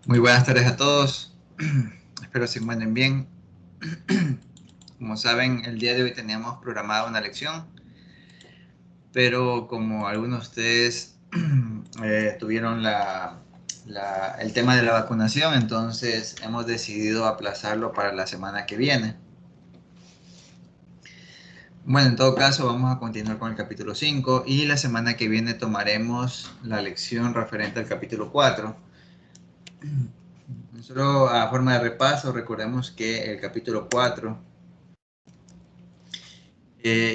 Muy buenas tardes a todos. Espero se encuentren bien. Como saben, el día de hoy teníamos programada una lección, pero como algunos de ustedes tuvieron el tema de la vacunación, entonces hemos decidido aplazarlo para la semana que viene. Bueno, en todo caso, vamos a continuar con el capítulo 5 y la semana que viene tomaremos la lección referente al capítulo 4. Solo a forma de repaso, recordemos que el capítulo 4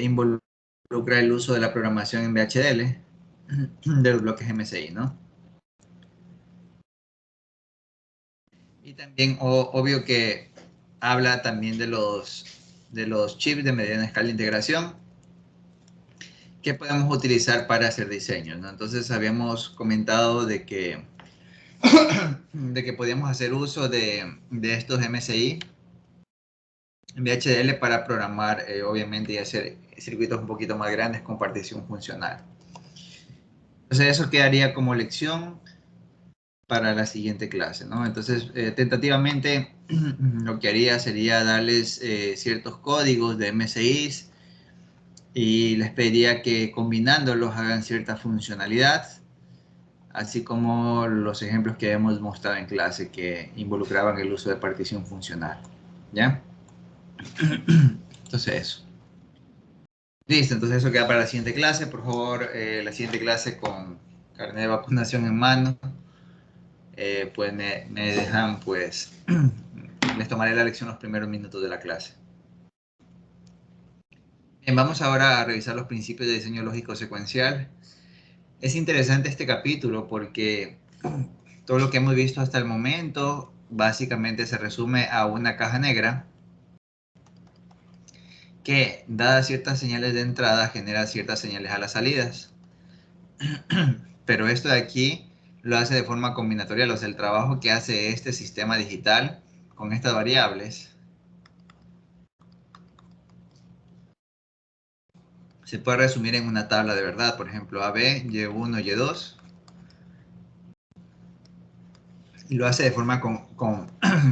involucra el uso de la programación en VHDL de los bloques MSI, ¿no? Y también, obvio que habla también de los chips de mediana escala de integración que podemos utilizar para hacer diseños, ¿no? Entonces habíamos comentado de que podíamos hacer uso de estos MSI en VHDL para programar, obviamente, y hacer circuitos un poquito más grandes con partición funcional. Entonces eso quedaría como lección para la siguiente clase, ¿no? Entonces, tentativamente, lo que haría sería darles ciertos códigos de MSIs y les pediría que combinándolos hagan cierta funcionalidad, así como los ejemplos que hemos mostrado en clase que involucraban el uso de partición funcional, ¿ya? Entonces, eso. Listo, entonces eso queda para la siguiente clase. Por favor, la siguiente clase con carnet de vacunación en mano. Pues me dejan, pues, les tomaré la lección los primeros minutos de la clase. Bien, vamos ahora a revisar los principios de diseño lógico secuencial. Es interesante este capítulo porque todo lo que hemos visto hasta el momento básicamente se resume a una caja negra que, dadas ciertas señales de entrada, genera ciertas señales a las salidas. Pero esto de aquí lo hace de forma combinatorial, o sea, el trabajo que hace este sistema digital con estas variables se puede resumir en una tabla de verdad, por ejemplo, AB, Y1, Y2, y lo hace de forma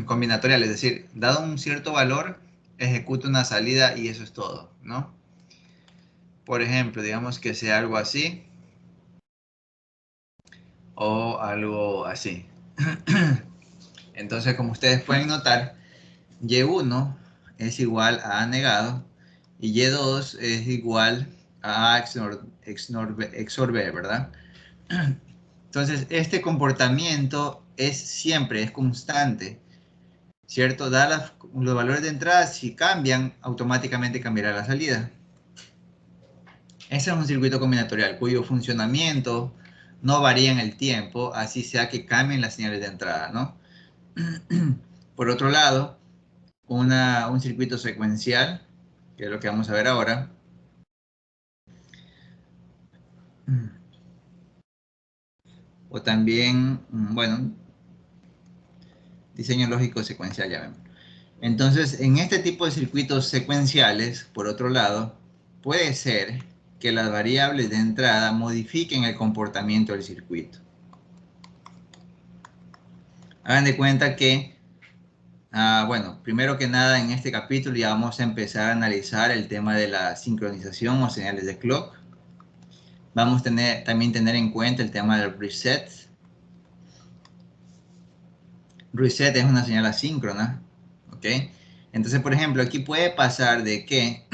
combinatorial, es decir, dado un cierto valor, ejecuta una salida y eso es todo, ¿no? Por ejemplo, digamos que sea algo así o algo así. Entonces, como ustedes pueden notar, Y1 es igual a A negado y Y2 es igual a A XOR B, ¿verdad? Entonces, este comportamiento es siempre, es constante, ¿cierto? Dadas los valores de entrada, si cambian, automáticamente cambiará la salida. Ese es un circuito combinatorial cuyo funcionamiento no varía en el tiempo, así sea que cambien las señales de entrada, ¿no? Por otro lado, un circuito secuencial, que es lo que vamos a ver ahora, o también, bueno, diseño lógico secuencial, ya vemos. Entonces, en este tipo de circuitos secuenciales, por otro lado, puede ser que las variables de entrada modifiquen el comportamiento del circuito. Hagan de cuenta que, bueno, primero que nada en este capítulo ya vamos a empezar a analizar el tema de la sincronización o señales de clock. Vamos a también tener en cuenta el tema del reset. Reset es una señal asíncrona, ¿ok? Entonces, por ejemplo, aquí puede pasar de que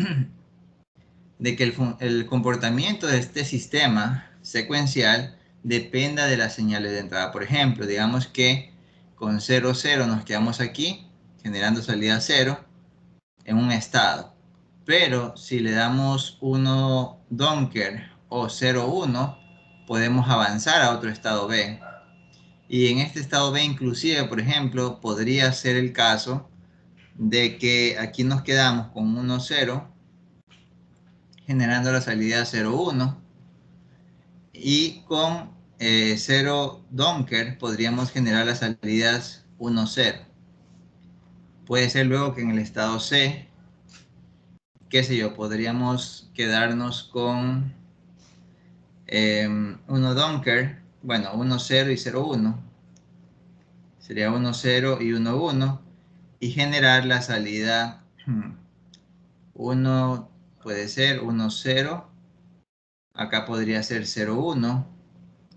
el comportamiento de este sistema secuencial dependa de las señales de entrada. Por ejemplo, digamos que con 0, 0 nos quedamos aquí, generando salida 0 en un estado. Pero si le damos 1 Donker o 0, 1, podemos avanzar a otro estado B. Y en este estado B inclusive, por ejemplo, podría ser el caso de que aquí nos quedamos con 1, 0 generando la salida 0,1 y con 0 Donker podríamos generar las salidas 1,0. Puede ser luego que en el estado C, qué sé yo, podríamos quedarnos con 1 Donker, bueno, 1,0 y 0,1. sería 1, 0 y 1, 1, y generar la salida 1, puede ser 1, 0, acá podría ser 0, 1,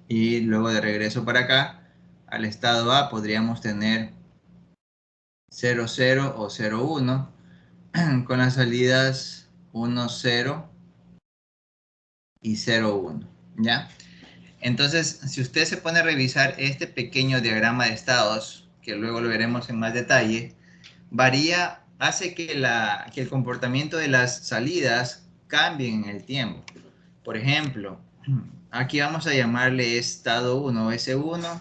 y luego de regreso para acá, al estado A podríamos tener 0, 0 o 0, 1, con las salidas 1, 0 y 0, 1, ¿ya? Entonces, si usted se pone a revisar este pequeño diagrama de estados, que luego lo veremos en más detalle, varía, hace que el comportamiento de las salidas cambie en el tiempo. Por ejemplo, aquí vamos a llamarle estado 1, S1,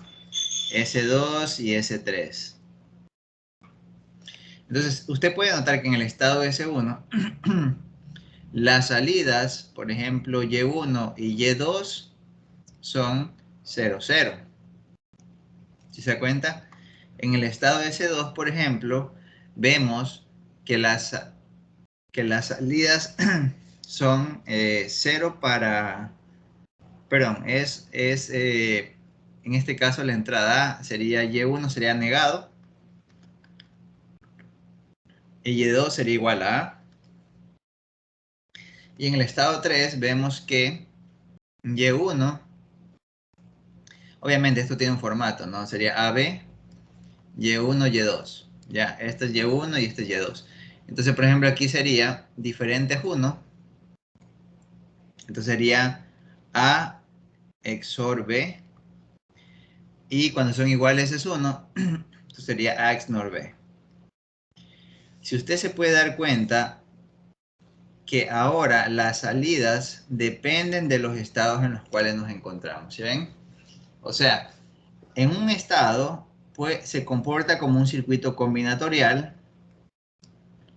S2 y S3. Entonces, usted puede notar que en el estado S1, las salidas, por ejemplo, Y1 y Y2, son 0, 0. Si se da cuenta, en el estado S2, por ejemplo, vemos que las salidas son 0 para, perdón, en este caso la entrada sería Y1 sería negado y Y2 sería igual a A. Y en el estado 3 vemos que Y1, obviamente esto tiene un formato, ¿no? Sería AB, Y1, Y2. Ya, este es Y1 y este es Y2. Entonces, por ejemplo, aquí sería diferentes 1. Entonces sería A XOR B. Y cuando son iguales es 1, entonces sería A XNOR B. Si usted se puede dar cuenta que ahora las salidas dependen de los estados en los cuales nos encontramos, ¿sí ven? O sea, en un estado pues, se comporta como un circuito combinatorial,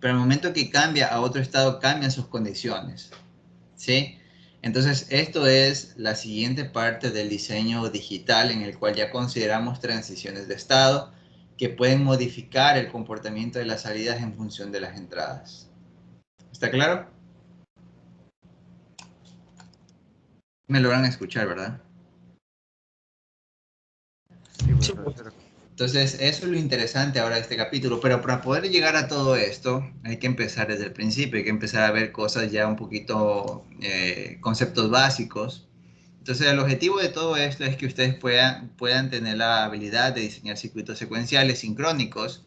pero al momento que cambia a otro estado cambian sus condiciones, ¿sí? Entonces, esto es la siguiente parte del diseño digital en el cual ya consideramos transiciones de estado que pueden modificar el comportamiento de las salidas en función de las entradas. ¿Está claro? Me logran escuchar, ¿verdad? Sí, Sí, profesor. Entonces, eso es lo interesante ahora de este capítulo, pero para poder llegar a todo esto hay que empezar desde el principio, hay que empezar a ver cosas ya un poquito, conceptos básicos. Entonces, el objetivo de todo esto es que ustedes puedan tener la habilidad de diseñar circuitos secuenciales sincrónicos.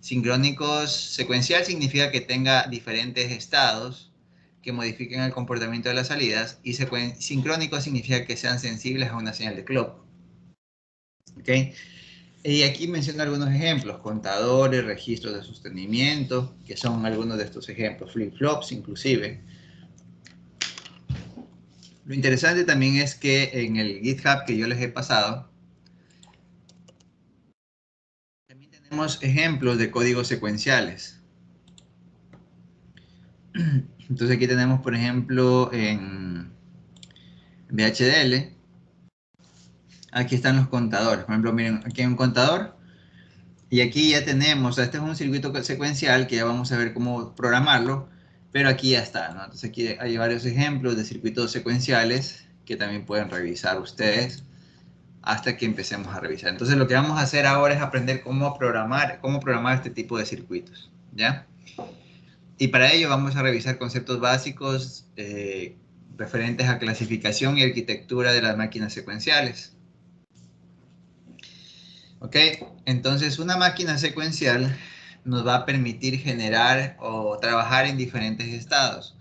Sincrónicos, secuencial significa que tenga diferentes estados que modifiquen el comportamiento de las salidas, y sincrónico significa que sean sensibles a una señal de clock. ¿Ok? Y aquí menciono algunos ejemplos: contadores, registros de sostenimiento, que son algunos de estos ejemplos, flip-flops inclusive. Lo interesante también es que en el GitHub que yo les he pasado, también tenemos ejemplos de códigos secuenciales. Entonces aquí tenemos, por ejemplo, en VHDL, aquí están los contadores. Por ejemplo, miren, aquí hay un contador. Y aquí ya tenemos, este es un circuito secuencial que ya vamos a ver cómo programarlo, pero aquí ya está, ¿no? Entonces aquí hay varios ejemplos de circuitos secuenciales que también pueden revisar ustedes hasta que empecemos a revisar. Entonces lo que vamos a hacer ahora es aprender cómo programar este tipo de circuitos, ¿ya? Y para ello vamos a revisar conceptos básicos referentes a clasificación y arquitectura de las máquinas secuenciales. Ok, entonces una máquina secuencial nos va a permitir generar o trabajar en diferentes estados,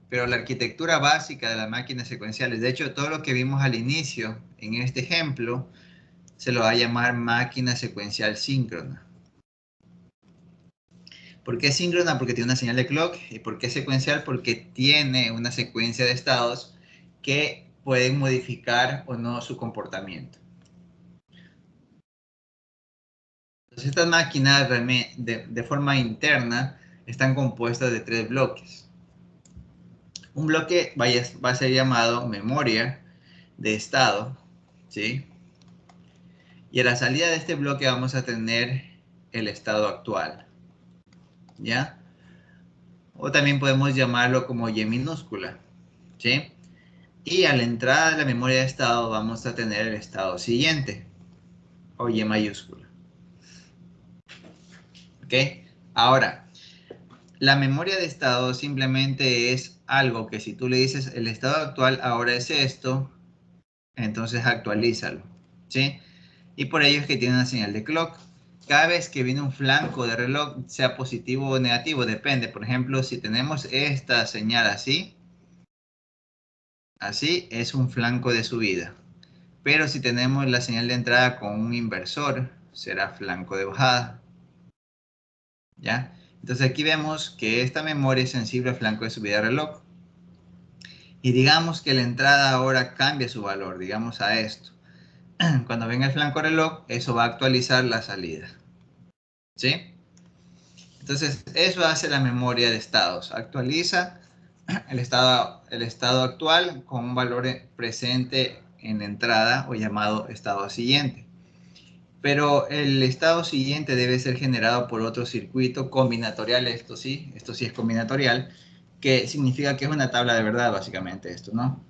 pero la arquitectura básica de las máquinas secuenciales, de hecho todo lo que vimos al inicio en este ejemplo, se lo va a llamar máquina secuencial síncrona. ¿Por qué síncrona? Porque tiene una señal de clock. ¿Y por qué secuencial? Porque tiene una secuencia de estados que pueden modificar o no su comportamiento. Entonces, estas máquinas de forma interna están compuestas de 3 bloques. Un bloque va a ser llamado memoria de estado, ¿sí? Y a la salida de este bloque vamos a tener el estado actual, ¿ya? O también podemos llamarlo como Y minúscula, ¿sí? Y a la entrada de la memoria de estado vamos a tener el estado siguiente, o Y mayúscula. Ahora, la memoria de estado simplemente es algo que si tú le dices el estado actual ahora es esto, entonces actualízalo, ¿sí? Y por ello es que tiene una señal de clock. Cada vez que viene un flanco de reloj, sea positivo o negativo, depende. Por ejemplo, si tenemos esta señal así, así es un flanco de subida. Pero si tenemos la señal de entrada con un inversor, será flanco de bajada. ¿Ya? Entonces aquí vemos que esta memoria es sensible al flanco de subida del reloj. Y digamos que la entrada ahora cambia su valor, digamos a esto. Cuando venga el flanco reloj, eso va a actualizar la salida. ¿Sí? Entonces, eso hace la memoria de estados. Actualiza el estado actual con un valor presente en la entrada o llamado estado siguiente. Pero el estado siguiente debe ser generado por otro circuito combinatorial, esto sí es combinatorial, que significa que es una tabla de verdad, básicamente esto, ¿no?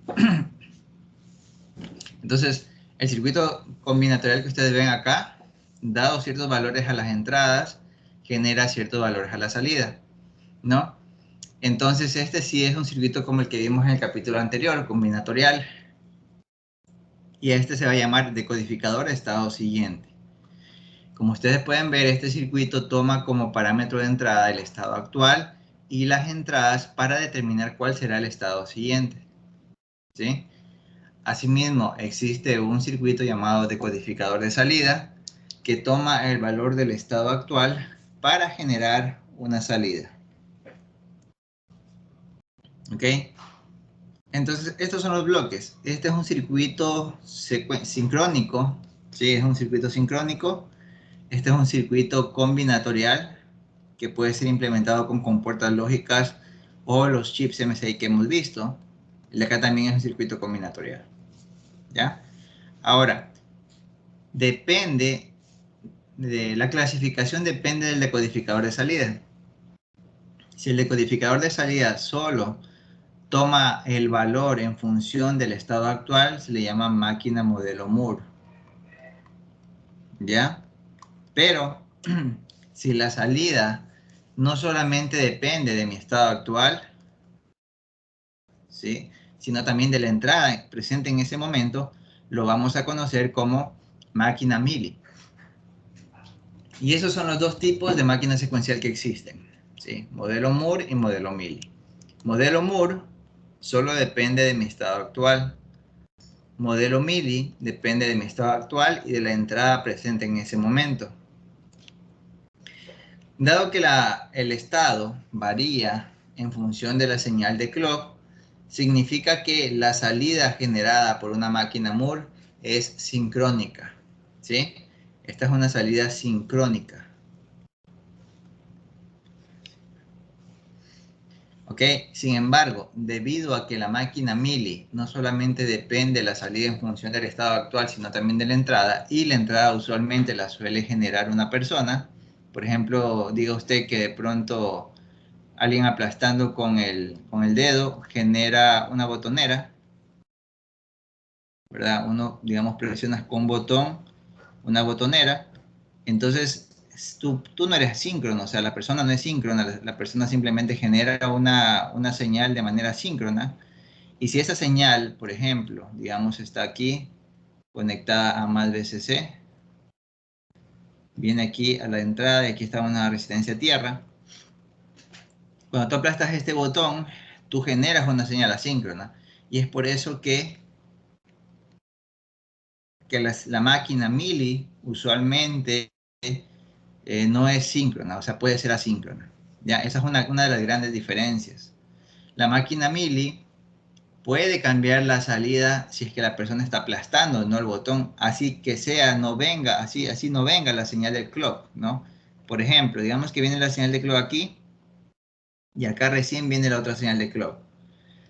Entonces, el circuito combinatorial que ustedes ven acá, dado ciertos valores a las entradas, genera ciertos valores a la salida, ¿no? Entonces, este sí es un circuito como el que vimos en el capítulo anterior, combinatorial, y este se va a llamar decodificador de estado siguiente. Como ustedes pueden ver, este circuito toma como parámetro de entrada el estado actual y las entradas para determinar cuál será el estado siguiente, ¿sí? Asimismo, existe un circuito llamado decodificador de salida que toma el valor del estado actual para generar una salida. ¿Ok? Entonces, estos son los bloques. Este es un circuito sincrónico, ¿sí? Es un circuito sincrónico. Este es un circuito combinatorial que puede ser implementado con compuertas lógicas o los chips MSI que hemos visto. El de acá también es un circuito combinatorial. ¿Ya? Ahora, depende de la clasificación, depende del decodificador de salida. Si el decodificador de salida solo toma el valor en función del estado actual, se le llama máquina modelo Moore. ¿Ya? Pero si la salida no solamente depende de mi estado actual, ¿sí?, sino también de la entrada presente en ese momento, lo vamos a conocer como máquina Mealy. Y esos son los dos tipos de máquina secuencial que existen, ¿sí? Modelo Moore y modelo Mealy. Modelo Moore solo depende de mi estado actual. Modelo Mealy depende de mi estado actual y de la entrada presente en ese momento. Dado que el estado varía en función de la señal de clock, significa que la salida generada por una máquina Moore es sincrónica, ¿sí? Esta es una salida sincrónica. ¿Ok? Sin embargo, debido a que la máquina Mealy no solamente depende de la salida en función del estado actual, sino también de la entrada, y la entrada usualmente la suele generar una persona. Por ejemplo, diga usted que de pronto alguien aplastando con el dedo genera una botonera, ¿verdad? Uno, digamos, presionas con un botón una botonera, entonces tú no eres síncrono, o sea, la persona no es síncrona, la persona simplemente genera una señal de manera síncrona, y si esa señal, por ejemplo, digamos, está aquí conectada a más VCC, viene aquí a la entrada y aquí está una resistencia a tierra. Cuando tú aplastas este botón, tú generas una señal asíncrona, y es por eso que la máquina Mealy usualmente no es síncrona, o sea, puede ser asíncrona. ¿Ya? Esa es una de las grandes diferencias. La máquina Mealy puede cambiar la salida si es que la persona está aplastando, no el botón, así que sea, no venga, así no venga la señal del clock, ¿no? Por ejemplo, digamos que viene la señal de clock aquí y acá recién viene la otra señal de clock.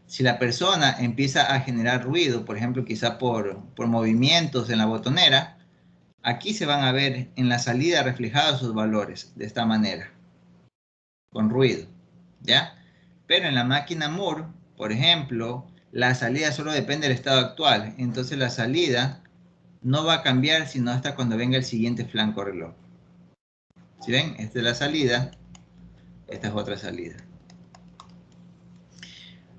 Si la persona empieza a generar ruido, por ejemplo, quizá por movimientos en la botonera, aquí se van a ver en la salida reflejados sus valores de esta manera, con ruido, ¿ya? Pero en la máquina Moore, por ejemplo, la salida solo depende del estado actual, entonces la salida no va a cambiar sino hasta cuando venga el siguiente flanco reloj, ¿Sí ven? Esta es la salida, esta es otra salida.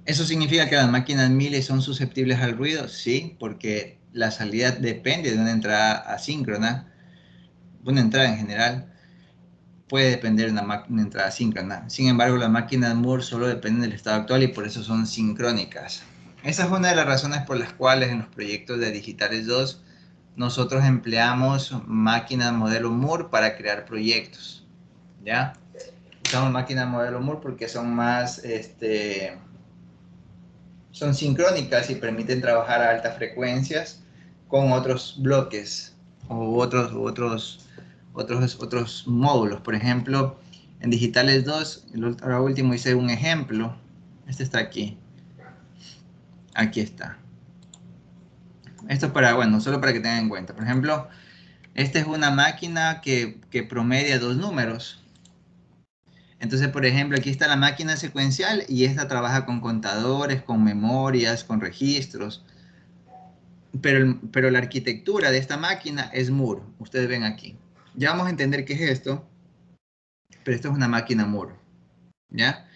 ¿Eso significa que las máquinas Mealy son susceptibles al ruido? Sí, porque la salida depende de una entrada asíncrona, una entrada en general. Puede depender de una entrada síncrona. Sin embargo, las máquinas Moore solo dependen del estado actual y por eso son sincrónicas. Esa es una de las razones por las cuales en los proyectos de Digitales 2 nosotros empleamos máquinas modelo Moore para crear proyectos. ¿Ya? Usamos máquinas modelo Moore porque son más, son sincrónicas y permiten trabajar a altas frecuencias con otros bloques o otros módulos. Por ejemplo, en Digitales 2, ahora último hice un ejemplo. Este está aquí. Aquí está. Esto es para, bueno, solo para que tengan en cuenta. Por ejemplo, esta es una máquina que promedia dos números. Entonces, por ejemplo, aquí está la máquina secuencial y esta trabaja con contadores, con memorias, con registros. Pero la arquitectura de esta máquina es Moore. Ustedes ven aquí. Ya vamos a entender qué es esto, pero esto es una máquina Moore. ¿Ya?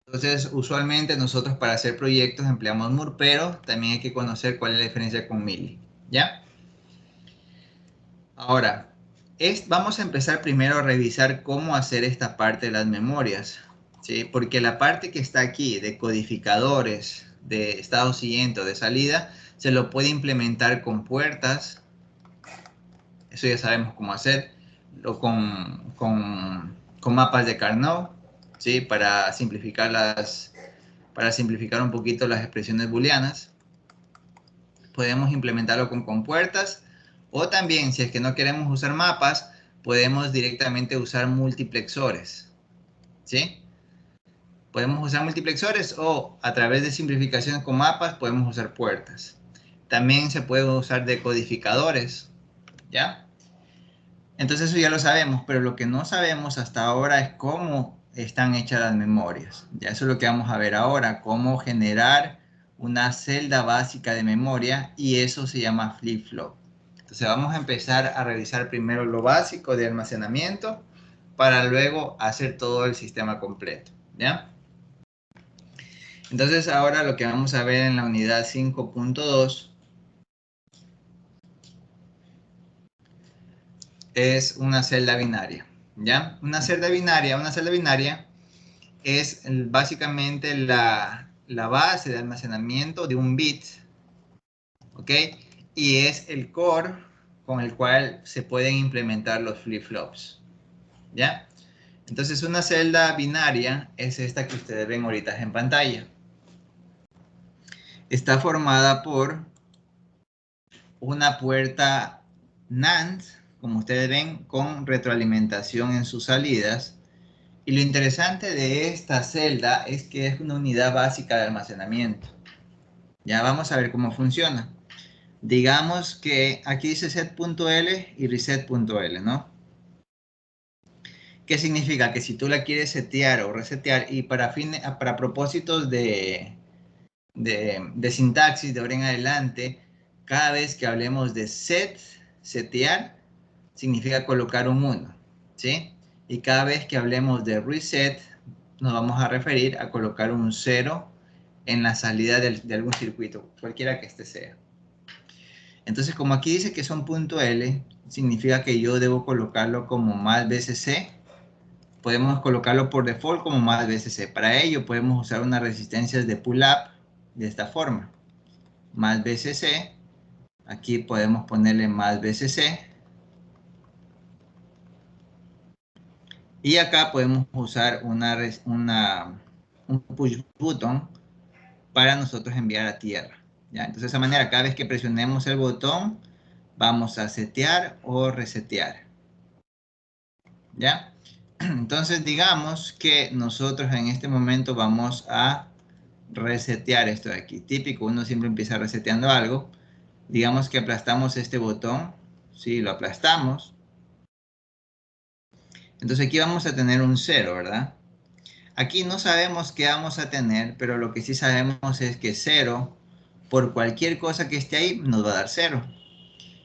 Entonces, usualmente nosotros para hacer proyectos empleamos Moore, pero también hay que conocer cuál es la diferencia con Mealy. ¿Ya? Ahora, vamos a empezar primero a revisar cómo hacer esta parte de las memorias. ¿Sí? Porque la parte que está aquí de codificadores, de estado siguiente o de salida, se lo puede implementar con puertas. Eso ya sabemos cómo hacer. O con mapas de Carnot, ¿sí? Para simplificar un poquito las expresiones booleanas. Podemos implementarlo con compuertas. O también, si es que no queremos usar mapas, podemos directamente usar multiplexores. ¿Sí? Podemos usar multiplexores o a través de simplificaciones con mapas podemos usar puertas. También se puede usar decodificadores. ¿Ya? Entonces eso ya lo sabemos, pero lo que no sabemos hasta ahora es cómo están hechas las memorias. Ya eso es lo que vamos a ver ahora, cómo generar una celda básica de memoria y eso se llama flip-flop. Entonces vamos a empezar a revisar primero lo básico de almacenamiento para luego hacer todo el sistema completo. ¿Ya? Entonces ahora lo que vamos a ver en la unidad 5.2 es una celda binaria. ¿Ya? Una celda binaria es básicamente la base de almacenamiento de un bit, ¿ok? Y es el core con el cual se pueden implementar los flip-flops, ¿ya? Entonces una celda binaria es esta que ustedes ven ahorita en pantalla. Está formada por una puerta NAND, como ustedes ven, con retroalimentación en sus salidas. Y lo interesante de esta celda es que es una unidad básica de almacenamiento. Ya vamos a ver cómo funciona. Digamos que aquí dice set.l y reset.l, ¿no? ¿Qué significa? Que si tú la quieres setear o resetear y para propósitos de sintaxis de ahora en adelante, cada vez que hablemos de setear, significa colocar un 1, ¿sí? Y cada vez que hablemos de reset, nos vamos a referir a colocar un 0 en la salida de algún circuito, cualquiera que este sea. Entonces, como aquí dice que son .L, significa que yo debo colocarlo como más BCC. Podemos colocarlo por default como más BCC. Para ello podemos usar unas resistencias de pull-up de esta forma. Más BCC. Aquí podemos ponerle más BCC. Y acá podemos usar un push button para nosotros enviar a tierra. ¿Ya? Entonces, de esa manera, cada vez que presionemos el botón, vamos a setear o resetear. ¿Ya? Entonces, digamos que nosotros en este momento vamos a resetear esto de aquí. Típico, uno siempre empieza reseteando algo. Digamos que aplastamos este botón. Sí, lo aplastamos. Entonces aquí vamos a tener un 0, ¿verdad? Aquí no sabemos qué vamos a tener, pero lo que sí sabemos es que 0, por cualquier cosa que esté ahí, nos va a dar 0.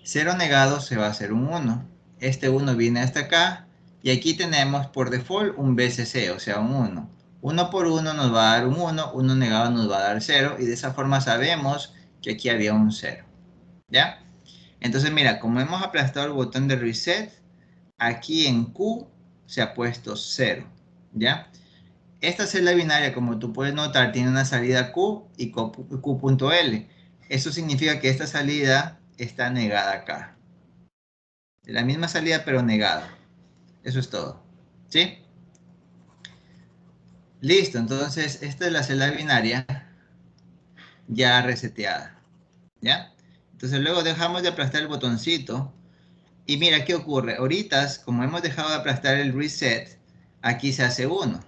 0 negado se va a hacer un 1. Este 1 viene hasta acá. Y aquí tenemos por default un BCC, o sea, un 1. 1 por 1 nos va a dar un 1, 1 negado nos va a dar 0. Y de esa forma sabemos que aquí había un 0. ¿Ya? Entonces, mira, como hemos aplastado el botón de reset, aquí en Q se ha puesto 0. ¿Ya? Esta celda binaria, como tú puedes notar, tiene una salida Q y Q.L. Eso significa que esta salida está negada acá. La misma salida, pero negada. Eso es todo. ¿Sí? Listo, entonces esta es la celda binaria ya reseteada. ¿Ya? Entonces luego dejamos de aplastar el botoncito. Y mira qué ocurre. Ahorita, como hemos dejado de aplastar el reset, aquí se hace 1.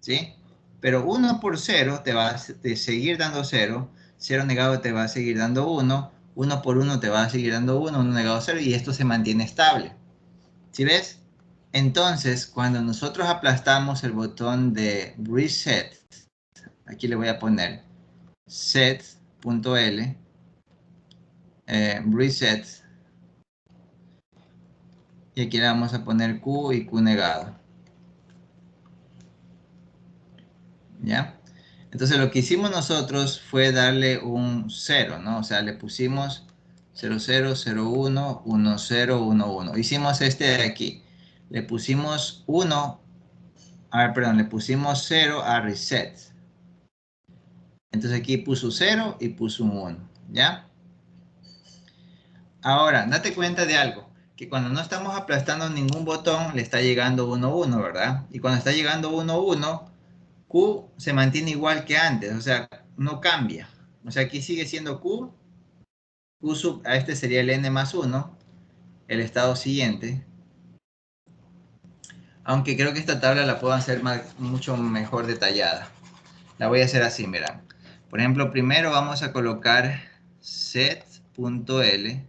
¿Sí? Pero 1 por 0 te va a seguir dando 0. 0 negado te va a seguir dando 1. 1 por 1 te va a seguir dando 1. 1 negado 0. Y esto se mantiene estable. ¿Sí ves? Entonces, cuando nosotros aplastamos el botón de reset, aquí le voy a poner set.l, reset, y aquí le vamos a poner Q y Q negado. ¿Ya? Entonces lo que hicimos nosotros fue darle un 0, ¿no? O sea, le pusimos 0, 0, 0, 1, 1, 0, 1, 1. Hicimos este de aquí. Le pusimos 1, le pusimos 0 a reset. Entonces aquí puso 0 y puso un 1, ¿ya? Ahora, date cuenta de algo, que cuando no estamos aplastando ningún botón, le está llegando 1, 1, ¿verdad? Y cuando está llegando 1, 1, Q se mantiene igual que antes, o sea, no cambia. O sea, aquí sigue siendo Q, Q sub, a este sería el N más 1, el estado siguiente. Aunque creo que esta tabla la puedo hacer mucho mejor detallada. La voy a hacer así, mira. Por ejemplo, primero vamos a colocar set.l.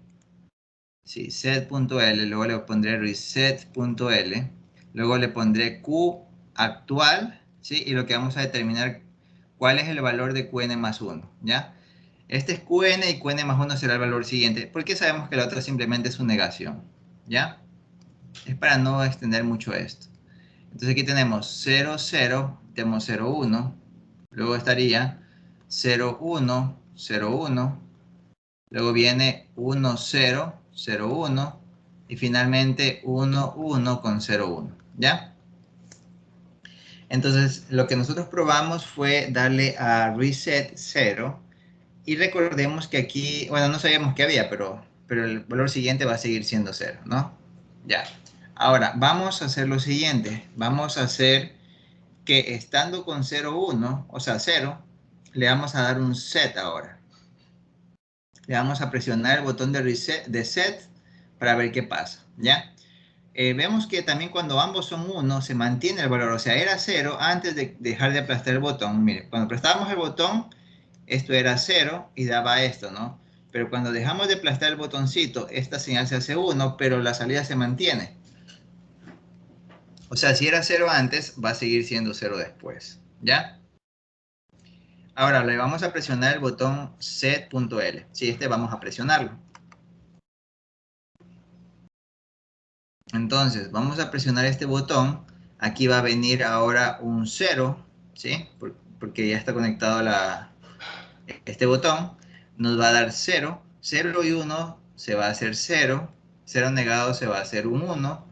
Sí, set.l, luego le pondré reset.l, luego le pondré Q actual, ¿sí? Y lo que vamos a determinar cuál es el valor de Qn más 1, ¿ya? Este es Qn y Qn más 1 será el valor siguiente, porque sabemos que la otra simplemente es su negación, ¿ya? Es para no extender mucho esto. Entonces aquí tenemos 0, 0, tenemos 0, 1, luego estaría 0, 1, 0, 1, luego viene 1, 0, 0, 1 y finalmente 1, 1 con 0, 1, ¿ya? Entonces lo que nosotros probamos fue darle a reset 0 y recordemos que aquí, bueno, no sabíamos que había, pero el valor siguiente va a seguir siendo 0, ¿no? Ya. Ahora, vamos a hacer lo siguiente. Vamos a hacer que estando con 0, 1, o sea 0, le vamos a dar un set ahora. Le vamos a presionar el botón de reset, de set para ver qué pasa, ¿ya? Vemos que también cuando ambos son 1 se mantiene el valor, o sea, era 0 antes de dejar de aplastar el botón. Mire, cuando aplastábamos el botón, esto era 0 y daba esto, ¿no? Pero cuando dejamos de aplastar el botoncito, esta señal se hace 1, pero la salida se mantiene. O sea, si era 0 antes, va a seguir siendo 0 después, ¿ya? Ahora le vamos a presionar el botón set.l. Sí, este vamos a presionarlo. Entonces, vamos a presionar este botón. Aquí va a venir ahora un 0, ¿sí? Porque ya está conectado a este botón. Nos va a dar 0. 0 y 1 se va a hacer 0. 0 negado se va a hacer un 1.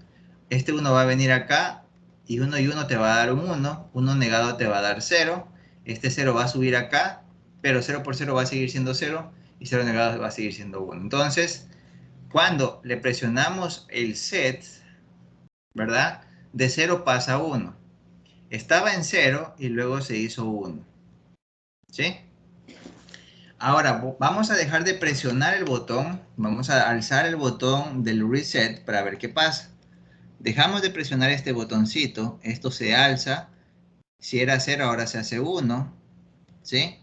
Este 1 va a venir acá. Y 1 y 1 te va a dar un 1. 1 negado te va a dar 0. Este 0 va a subir acá. Pero 0 por 0 va a seguir siendo 0. Y 0 negado va a seguir siendo 1. Entonces, cuando le presionamos el set, ¿verdad? De 0 pasa a 1. Estaba en 0 y luego se hizo 1. ¿Sí? Ahora vamos a dejar de presionar el botón. Vamos a alzar el botón del reset para ver qué pasa. Dejamos de presionar este botoncito. Esto se alza. Si era 0 ahora se hace 1. ¿Sí?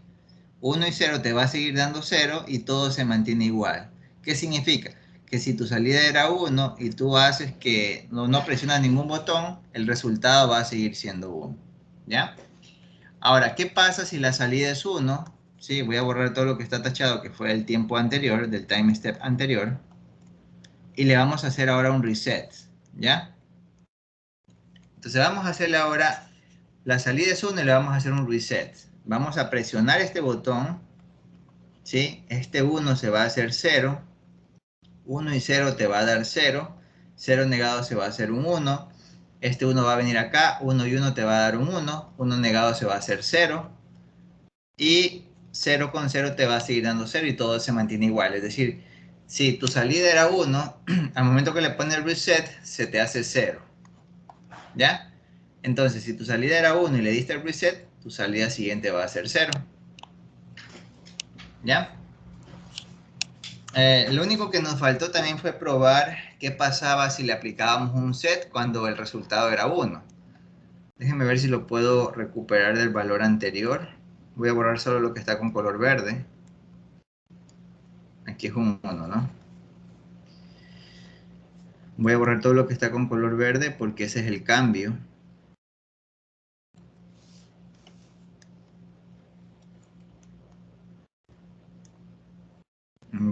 1 y 0 te va a seguir dando 0 y todo se mantiene igual. ¿Qué significa? Que si tu salida era 1 y tú haces que no presionas ningún botón, el resultado va a seguir siendo 1. ¿Ya? Ahora, ¿qué pasa si la salida es 1? Sí, voy a borrar todo lo que está tachado, que fue el tiempo anterior, del time step anterior. y le vamos a hacer ahora un reset, ¿ya? Entonces vamos a hacerle ahora, la salida es 1 y le vamos a hacer un reset. Vamos a presionar este botón, ¿sí? Este 1 se va a hacer 0, 1 y 0 te va a dar 0, 0 negado se va a hacer un 1, este 1 va a venir acá, 1 y 1 te va a dar un 1, 1 negado se va a hacer 0, y 0 con 0 te va a seguir dando 0 y todo se mantiene igual. Es decir, si tu salida era 1, al momento que le pones el reset, se te hace 0, ¿ya? Entonces, si tu salida era 1 y le diste el reset, tu salida siguiente va a ser 0, ¿ya? Lo único que nos faltó también fue probar qué pasaba si le aplicábamos un set cuando el resultado era 1. Déjenme ver si lo puedo recuperar del valor anterior. Voy a borrar solo lo que está con color verde. Aquí es un 1, ¿no? Voy a borrar todo lo que está con color verde porque ese es el cambio.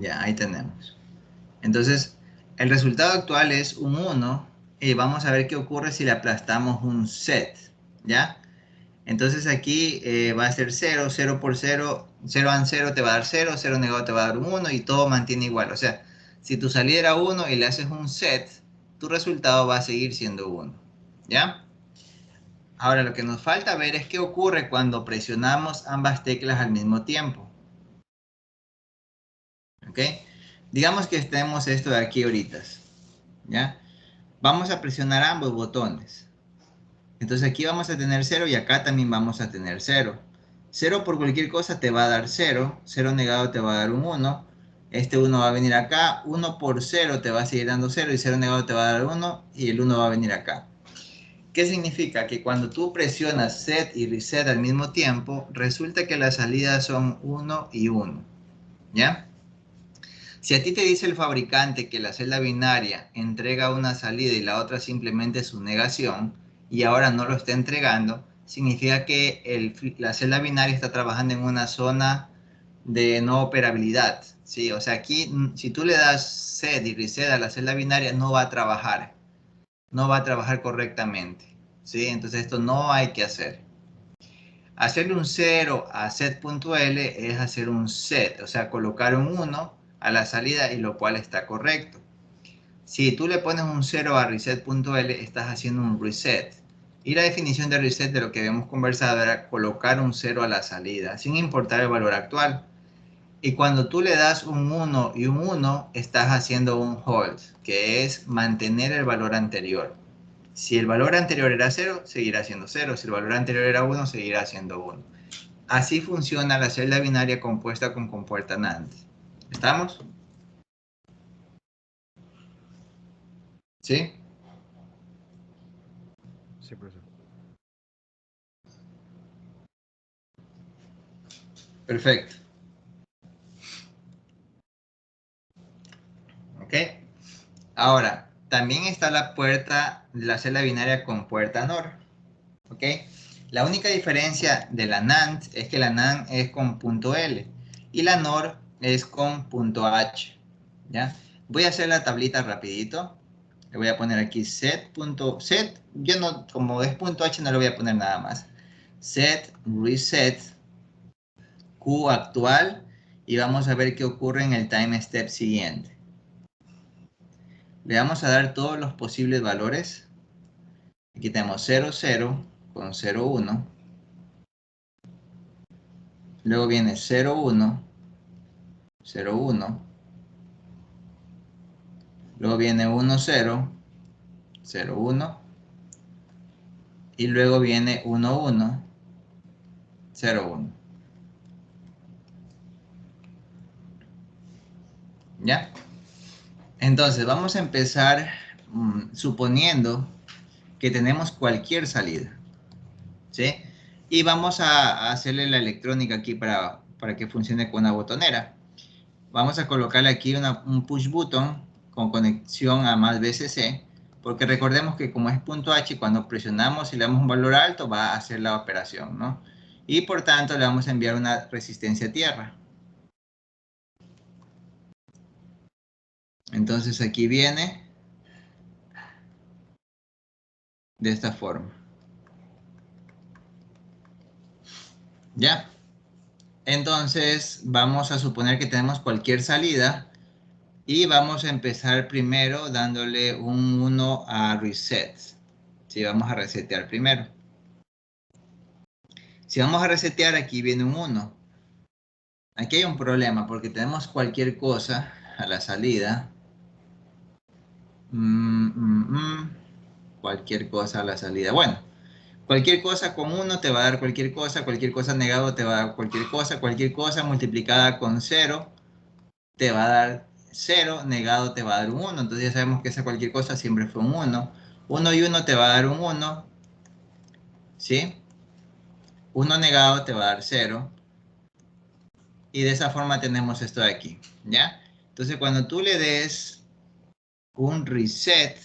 Ya, ahí tenemos. Entonces, el resultado actual es un 1 y vamos a ver qué ocurre si le aplastamos un set, ¿ya? Entonces aquí va a ser 0, 0 por 0, 0 en 0 te va a dar 0, 0 negado te va a dar un 1 y todo mantiene igual. O sea, si tu salida era 1 y le haces un set, tu resultado va a seguir siendo 1, ¿ya? Ahora lo que nos falta ver es qué ocurre cuando presionamos ambas teclas al mismo tiempo, ¿ok? Digamos que estemos esto de aquí ahorita, ¿ya? Vamos a presionar ambos botones. Entonces aquí vamos a tener 0 y acá también vamos a tener 0. 0 por cualquier cosa te va a dar 0. 0 negado te va a dar un 1. Este 1 va a venir acá. 1 por 0 te va a seguir dando 0 y 0 negado te va a dar 1 y el 1 va a venir acá. ¿Qué significa? Que cuando tú presionas set y reset al mismo tiempo, resulta que las salidas son 1 y 1. ¿Ya? Si a ti te dice el fabricante que la celda binaria entrega una salida y la otra simplemente es su negación, y ahora no lo está entregando, significa que la celda binaria está trabajando en una zona de no operabilidad, ¿sí? O sea, aquí si tú le das set y reset a la celda binaria, no va a trabajar, no va a trabajar correctamente, ¿sí? Entonces esto no hay que hacer. Hacerle un 0 a set.l es hacer un set, o sea, colocar un 1 a la salida y lo cual está correcto. Si tú le pones un 0 a reset.l, estás haciendo un reset. Y la definición de reset de lo que habíamos conversado era colocar un 0 a la salida, sin importar el valor actual. Y cuando tú le das un 1 y un 1, estás haciendo un hold, que es mantener el valor anterior. Si el valor anterior era 0, seguirá siendo 0. Si el valor anterior era 1, seguirá siendo 1. Así funciona la celda binaria compuesta con compuerta NAND. ¿Estamos? ¿Sí? Sí, profesor. Perfecto. ¿Ok? Ahora, también está la puerta de la celda binaria con puerta NOR. ¿Ok? La única diferencia de la NAND es que la NAND es con punto L y la NOR es con punto H. ¿Ya? Voy a hacer la tablita rapidito. Le voy a poner aquí set. Yo no, como es punto H, no le voy a poner nada más. Set, reset, Q actual y vamos a ver qué ocurre en el time step siguiente. Le vamos a dar todos los posibles valores. Aquí tenemos 0, 0 con 0, 1. Luego viene 0, 1, 0, 1. Luego viene 1, 0, 0, 1. Y luego viene 1, 1, 0, 1. ¿Ya? Entonces vamos a empezar suponiendo que tenemos cualquier salida, ¿sí? Y vamos a hacerle la electrónica aquí para que funcione con una botonera. Vamos a colocarle aquí un push button con conexión a más BCC, porque recordemos que como es punto H, cuando presionamos y le damos un valor alto, va a hacer la operación, ¿no? Y por tanto le vamos a enviar una resistencia a tierra. Entonces aquí viene de esta forma. ¿Ya? Entonces vamos a suponer que tenemos cualquier salida y vamos a empezar primero dándole un 1 a reset. Si vamos a resetear primero. Si vamos a resetear, aquí viene un 1. Aquí hay un problema porque tenemos cualquier cosa a la salida. Cualquier cosa a la salida. Bueno, cualquier cosa con 1 te va a dar cualquier cosa negado te va a dar cualquier cosa multiplicada con 0 te va a dar 0, negado te va a dar un 1. Entonces ya sabemos que esa cualquier cosa siempre fue un 1. 1 y 1 te va a dar un 1, ¿sí? 1 negado te va a dar 0. Y de esa forma tenemos esto de aquí, ¿ya? Entonces cuando tú le des un reset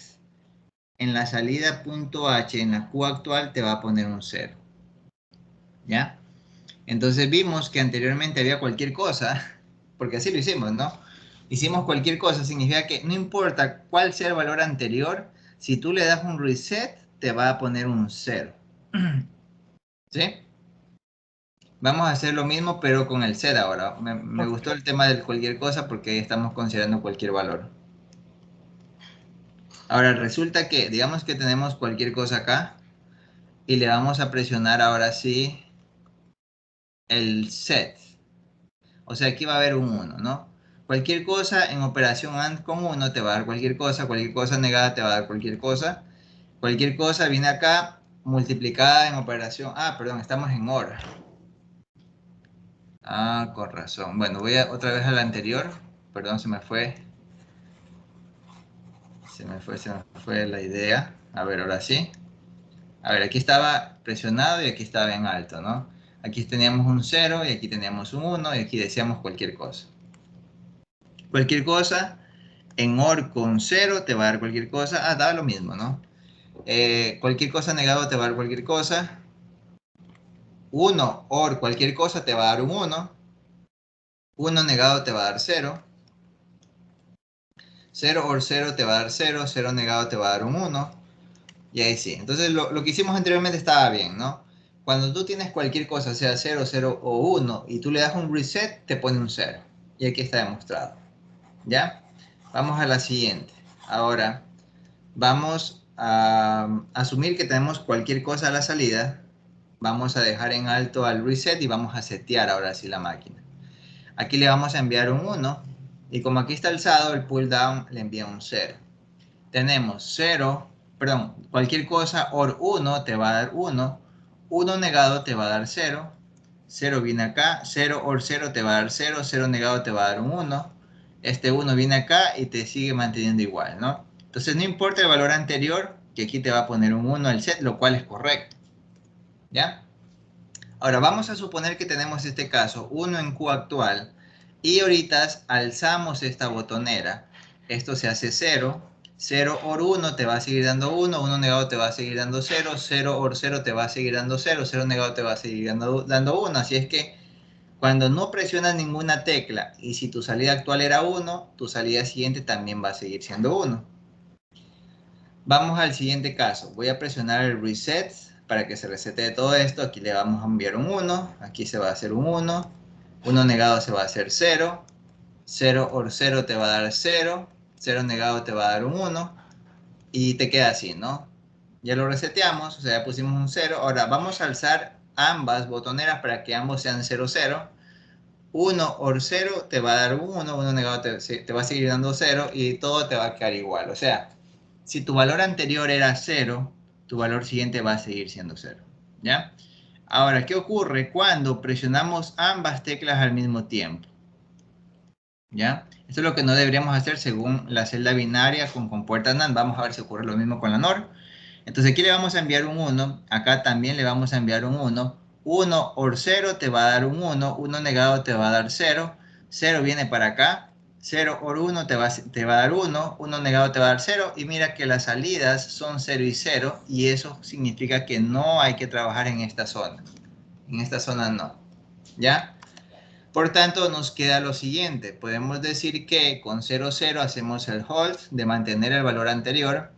en la salida punto H, en la Q actual, te va a poner un 0, ¿ya? Entonces vimos que anteriormente había cualquier cosa, porque así lo hicimos, ¿no? Hicimos cualquier cosa, significa que no importa cuál sea el valor anterior, si tú le das un reset, te va a poner un 0, ¿sí? Vamos a hacer lo mismo, pero con el set ahora. Me gustó el tema de cualquier cosa porque ahí estamos considerando cualquier valor. Ahora resulta que, digamos que tenemos cualquier cosa acá y le vamos a presionar ahora sí el set. O sea, aquí va a haber un 1, ¿no? Cualquier cosa en operación AND con 1 te va a dar cualquier cosa negada te va a dar cualquier cosa viene acá multiplicada en operación. Ah, perdón, estamos en OR. Ah, con razón. Bueno, voy a, otra vez a la anterior. Perdón, se me fue la idea. A ver, ahora sí. A ver, aquí estaba presionado y aquí estaba en alto, ¿no? Aquí teníamos un 0 y aquí teníamos un 1 y aquí decíamos cualquier cosa. Cualquier cosa en OR con 0 te va a dar cualquier cosa. Ah, da lo mismo, ¿no? Cualquier cosa negado te va a dar cualquier cosa. 1 OR cualquier cosa te va a dar un 1. 1 negado te va a dar 0. 0 OR 0 te va a dar 0. 0 negado te va a dar un 1. Y ahí sí. Entonces lo que hicimos anteriormente estaba bien, ¿no? Cuando tú tienes cualquier cosa, sea 0, 0 o 1, y tú le das un reset, te pone un 0. Y aquí está demostrado. ¿Ya? Vamos a la siguiente. Ahora, vamos a asumir que tenemos cualquier cosa a la salida. Vamos a dejar en alto al reset y vamos a setear ahora sí la máquina. Aquí le vamos a enviar un 1. Y como aquí está alzado, el pull down le envía un 0. Tenemos 0, perdón, cualquier cosa OR 1 te va a dar 1, 1 negado te va a dar 0, 0 viene acá, 0 OR 0 te va a dar 0, 0 negado te va a dar un 1, este 1 viene acá y te sigue manteniendo igual, ¿no? Entonces no importa el valor anterior, que aquí te va a poner un 1 al set, lo cual es correcto, ¿ya? Ahora vamos a suponer que tenemos este caso, 1 en Q actual, y ahorita alzamos esta botonera, esto se hace 0, 0 OR 1 te va a seguir dando 1, 1 negado te va a seguir dando 0, 0 OR 0 te va a seguir dando 0, 0 negado te va a seguir dando 1, así es que cuando no presionas ninguna tecla y si tu salida actual era 1, tu salida siguiente también va a seguir siendo 1. Vamos al siguiente caso, voy a presionar el reset para que se resete todo esto, aquí le vamos a enviar un 1, aquí se va a hacer un 1, 1 negado se va a hacer 0, 0 OR 0 te va a dar 0, 0 negado te va a dar un 1 y te queda así, ¿no? Ya lo reseteamos, o sea, ya pusimos un 0, ahora vamos a alzar ambas botoneras para que ambos sean 0, 0, 1 OR 0 te va a dar un 1, 1 negado te va a seguir dando 0 y todo te va a quedar igual, o sea, si tu valor anterior era 0, tu valor siguiente va a seguir siendo 0, ¿ya? Ahora, ¿qué ocurre cuando presionamos ambas teclas al mismo tiempo? ¿Ya? Esto es lo que no deberíamos hacer según la celda binaria con compuerta NAND. Vamos a ver si ocurre lo mismo con la NOR. Entonces aquí le vamos a enviar un 1, acá también le vamos a enviar un 1. 1 OR 0 te va a dar un 1, 1 negado te va a dar 0, 0 viene para acá, 0 OR 1 te va a dar 1, 1 negado te va a dar 0 y mira que las salidas son 0 y 0 y eso significa que no hay que trabajar en esta zona no, ¿ya? Por tanto, nos queda lo siguiente. Podemos decir que con 0, 0 hacemos el hold de mantener el valor anterior.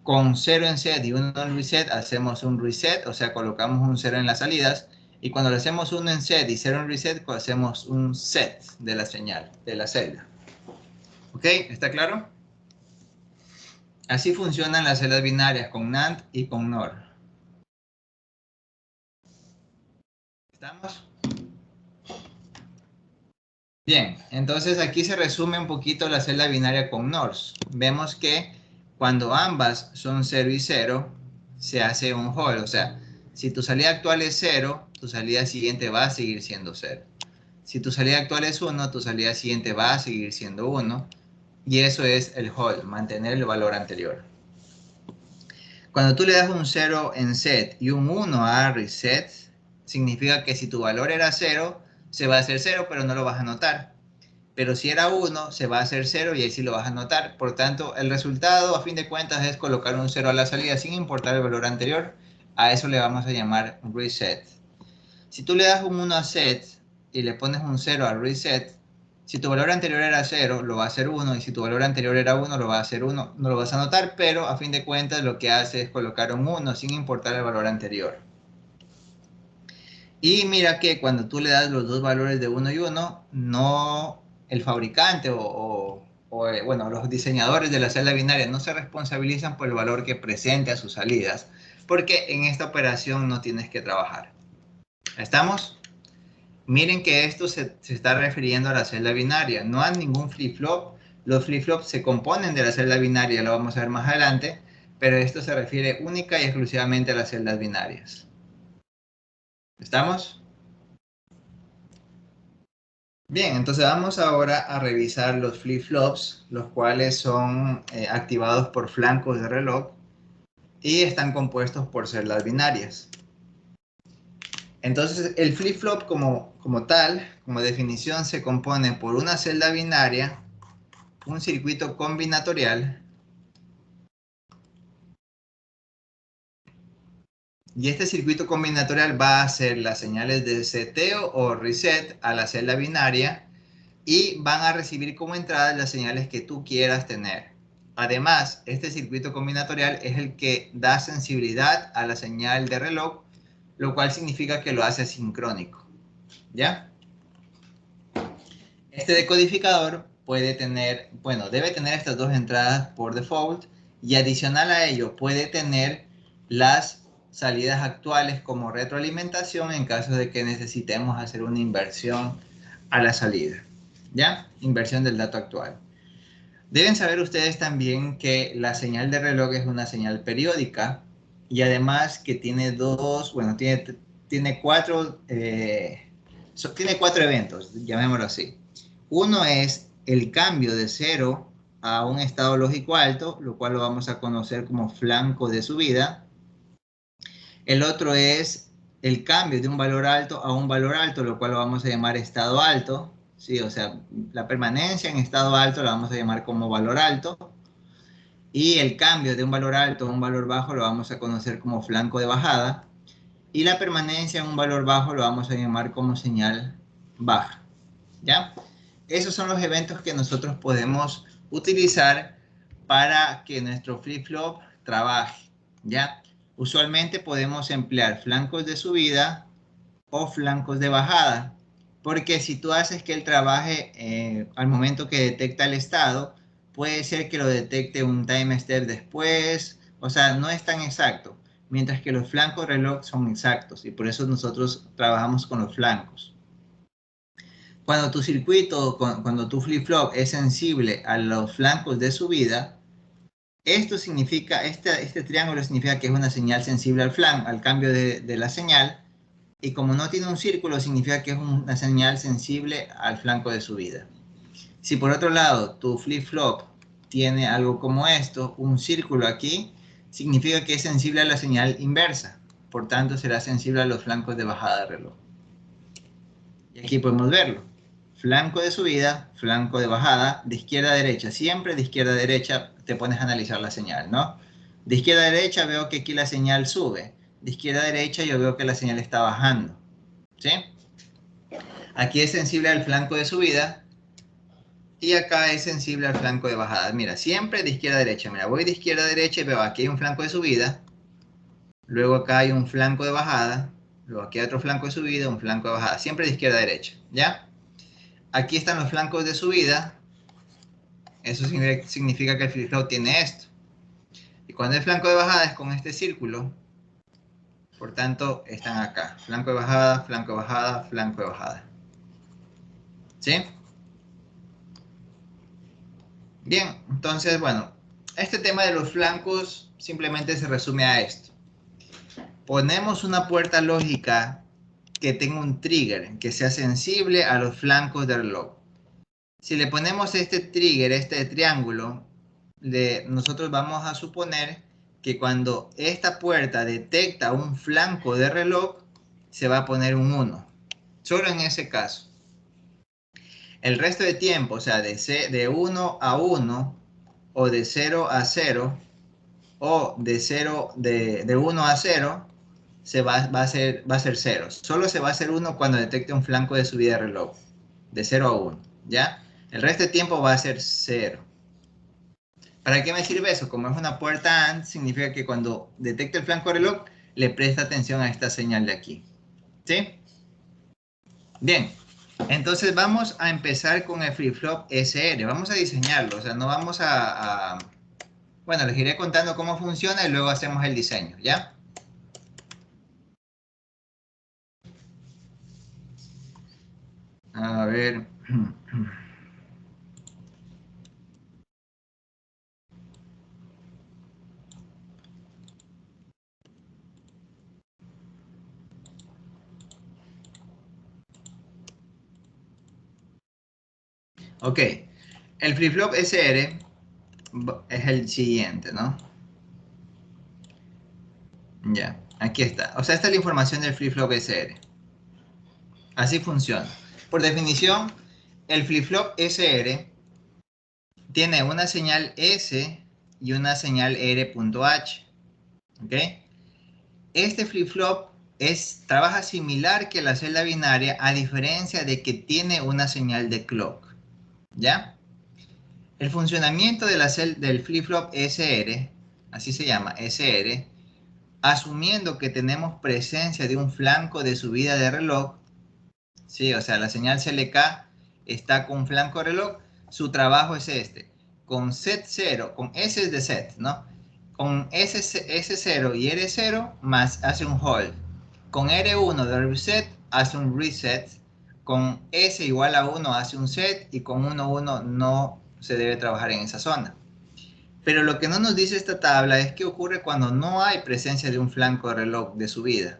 Con 0 en set y 1 en reset hacemos un reset, o sea, colocamos un 0 en las salidas. Y cuando le hacemos 1 en set y 0 en reset, hacemos un set de la señal, de la celda. ¿Ok? ¿Está claro? Así funcionan las celdas binarias con NAND y con NOR. ¿Estamos? Bien, entonces aquí se resume un poquito la celda binaria con NORs. Vemos que cuando ambas son 0 y 0, se hace un hold. O sea, si tu salida actual es 0, tu salida siguiente va a seguir siendo 0. Si tu salida actual es 1, tu salida siguiente va a seguir siendo 1. Y eso es el hold, mantener el valor anterior. Cuando tú le das un 0 en set y un 1 a reset, significa que si tu valor era 0, se va a hacer 0, pero no lo vas a notar. Pero si era 1, se va a hacer 0 y ahí sí lo vas a notar. Por tanto, el resultado, a fin de cuentas, es colocar un 0 a la salida sin importar el valor anterior. A eso le vamos a llamar reset. Si tú le das un 1 a set y le pones un 0 a reset, si tu valor anterior era 0, lo va a hacer 1, y si tu valor anterior era 1, lo va a hacer 1. No lo vas a notar, pero a fin de cuentas lo que hace es colocar un 1 sin importar el valor anterior. Y mira que cuando tú le das los dos valores de 1 y 1, no el fabricante bueno, los diseñadores de la celda binaria no se responsabilizan por el valor que presente a sus salidas, porque en esta operación no tienes que trabajar. ¿Estamos? Miren que esto se está refiriendo a la celda binaria, no a ningún flip-flop. Los flip-flops se componen de la celda binaria, lo vamos a ver más adelante, pero esto se refiere única y exclusivamente a las celdas binarias. ¿Estamos? Bien, entonces vamos ahora a revisar los flip-flops, los cuales son activados por flancos de reloj y están compuestos por celdas binarias. Entonces, el flip-flop como tal, como definición, se compone por una celda binaria, un circuito combinatorial, y este circuito combinatorial va a hacer las señales de seteo o reset a la celda binaria y van a recibir como entrada las señales que tú quieras tener. Además, este circuito combinatorial es el que da sensibilidad a la señal de reloj, lo cual significa que lo hace sincrónico. ¿Ya? Este decodificador puede tener, bueno, debe tener estas dos entradas por default y adicional a ello puede tener las salidas actuales como retroalimentación en caso de que necesitemos hacer una inversión a la salida. ¿Ya? Inversión del dato actual. Deben saber ustedes también que la señal de reloj es una señal periódica y además que tiene tiene cuatro eventos, llamémoslo así. Uno es el cambio de 0 a un estado lógico alto, lo cual lo vamos a conocer como flanco de subida. El otro es el cambio de un valor alto a un valor alto, lo cual lo vamos a llamar estado alto. Sí, o sea, la permanencia en estado alto la vamos a llamar como valor alto. Y el cambio de un valor alto a un valor bajo lo vamos a conocer como flanco de bajada. Y la permanencia en un valor bajo lo vamos a llamar como señal baja. ¿Ya? Esos son los eventos que nosotros podemos utilizar para que nuestro flip-flop trabaje. ¿Ya? Usualmente podemos emplear flancos de subida o flancos de bajada, porque si tú haces que él trabaje al momento que detecta el estado, puede ser que lo detecte un time step después, o sea, no es tan exacto, mientras que los flancos reloj son exactos y por eso nosotros trabajamos con los flancos. Cuando tu circuito, cuando tu flip-flop es sensible a los flancos de subida, esto significa, este triángulo significa que es una señal sensible al cambio de la señal, y como no tiene un círculo, significa que es una señal sensible al flanco de subida. Si por otro lado tu flip-flop tiene algo como esto, un círculo aquí, significa que es sensible a la señal inversa. Por tanto, será sensible a los flancos de bajada de reloj. Y aquí podemos verlo. Flanco de subida, flanco de bajada, de izquierda a derecha. Siempre de izquierda a derecha te pones a analizar la señal, ¿no? De izquierda a derecha veo que aquí la señal sube. De izquierda a derecha yo veo que la señal está bajando. ¿Sí? Aquí es sensible al flanco de subida y acá es sensible al flanco de bajada. Mira, siempre de izquierda a derecha. Mira, voy de izquierda a derecha y veo aquí hay un flanco de subida. Luego acá hay un flanco de bajada. Luego aquí hay otro flanco de subida, un flanco de bajada. Siempre de izquierda a derecha, ¿ya? Aquí están los flancos de subida. Eso significa que el flip-flop tiene esto. Y cuando el flanco de bajada es con este círculo, por tanto, están acá. Flanco de bajada, flanco de bajada, flanco de bajada. ¿Sí? Bien, entonces, bueno, este tema de los flancos simplemente se resume a esto. Ponemos una puerta lógica que tenga un trigger, que sea sensible a los flancos del reloj. Si le ponemos este trigger, este triángulo, nosotros vamos a suponer que cuando esta puerta detecta un flanco de reloj, se va a poner un 1. Solo en ese caso. El resto de tiempo, o sea, de 1 a 1, o de 0 a 0, o de 1 a 0, va a ser 0. Solo se va a hacer 1 cuando detecte un flanco de subida de reloj. De 0 a 1, ¿ya? El resto de tiempo va a ser 0. ¿Para qué me sirve eso? Como es una puerta AND, significa que cuando detecte el flanco de reloj, le presta atención a esta señal de aquí. ¿Sí? Bien. Entonces vamos a empezar con el flip-flop SR. Vamos a diseñarlo. O sea, no vamos Bueno, les iré contando cómo funciona y luego hacemos el diseño, ¿ya? A ver. Ok. El flip-flop SR es el siguiente, ¿no? Ya, aquí está. O sea, esta es la información del flip-flop SR. Así funciona. Por definición, el flip-flop SR tiene una señal S y una señal R.H. ¿Ok? Este flip-flop trabaja similar que la celda binaria, a diferencia de que tiene una señal de clock. ¿Ya? El funcionamiento del flip-flop SR, así se llama, SR, asumiendo que tenemos presencia de un flanco de subida de reloj, ¿sí? O sea, la señal CLK está con un flanco de reloj, su trabajo es este, con Z0, con S es de set, ¿no? Con S0 y R0 más hace un hold. Con R1 de reset hace un reset. Con S igual a 1 hace un set y con 1, 1 no se debe trabajar en esa zona. Pero lo que no nos dice esta tabla es qué ocurre cuando no hay presencia de un flanco de reloj de subida.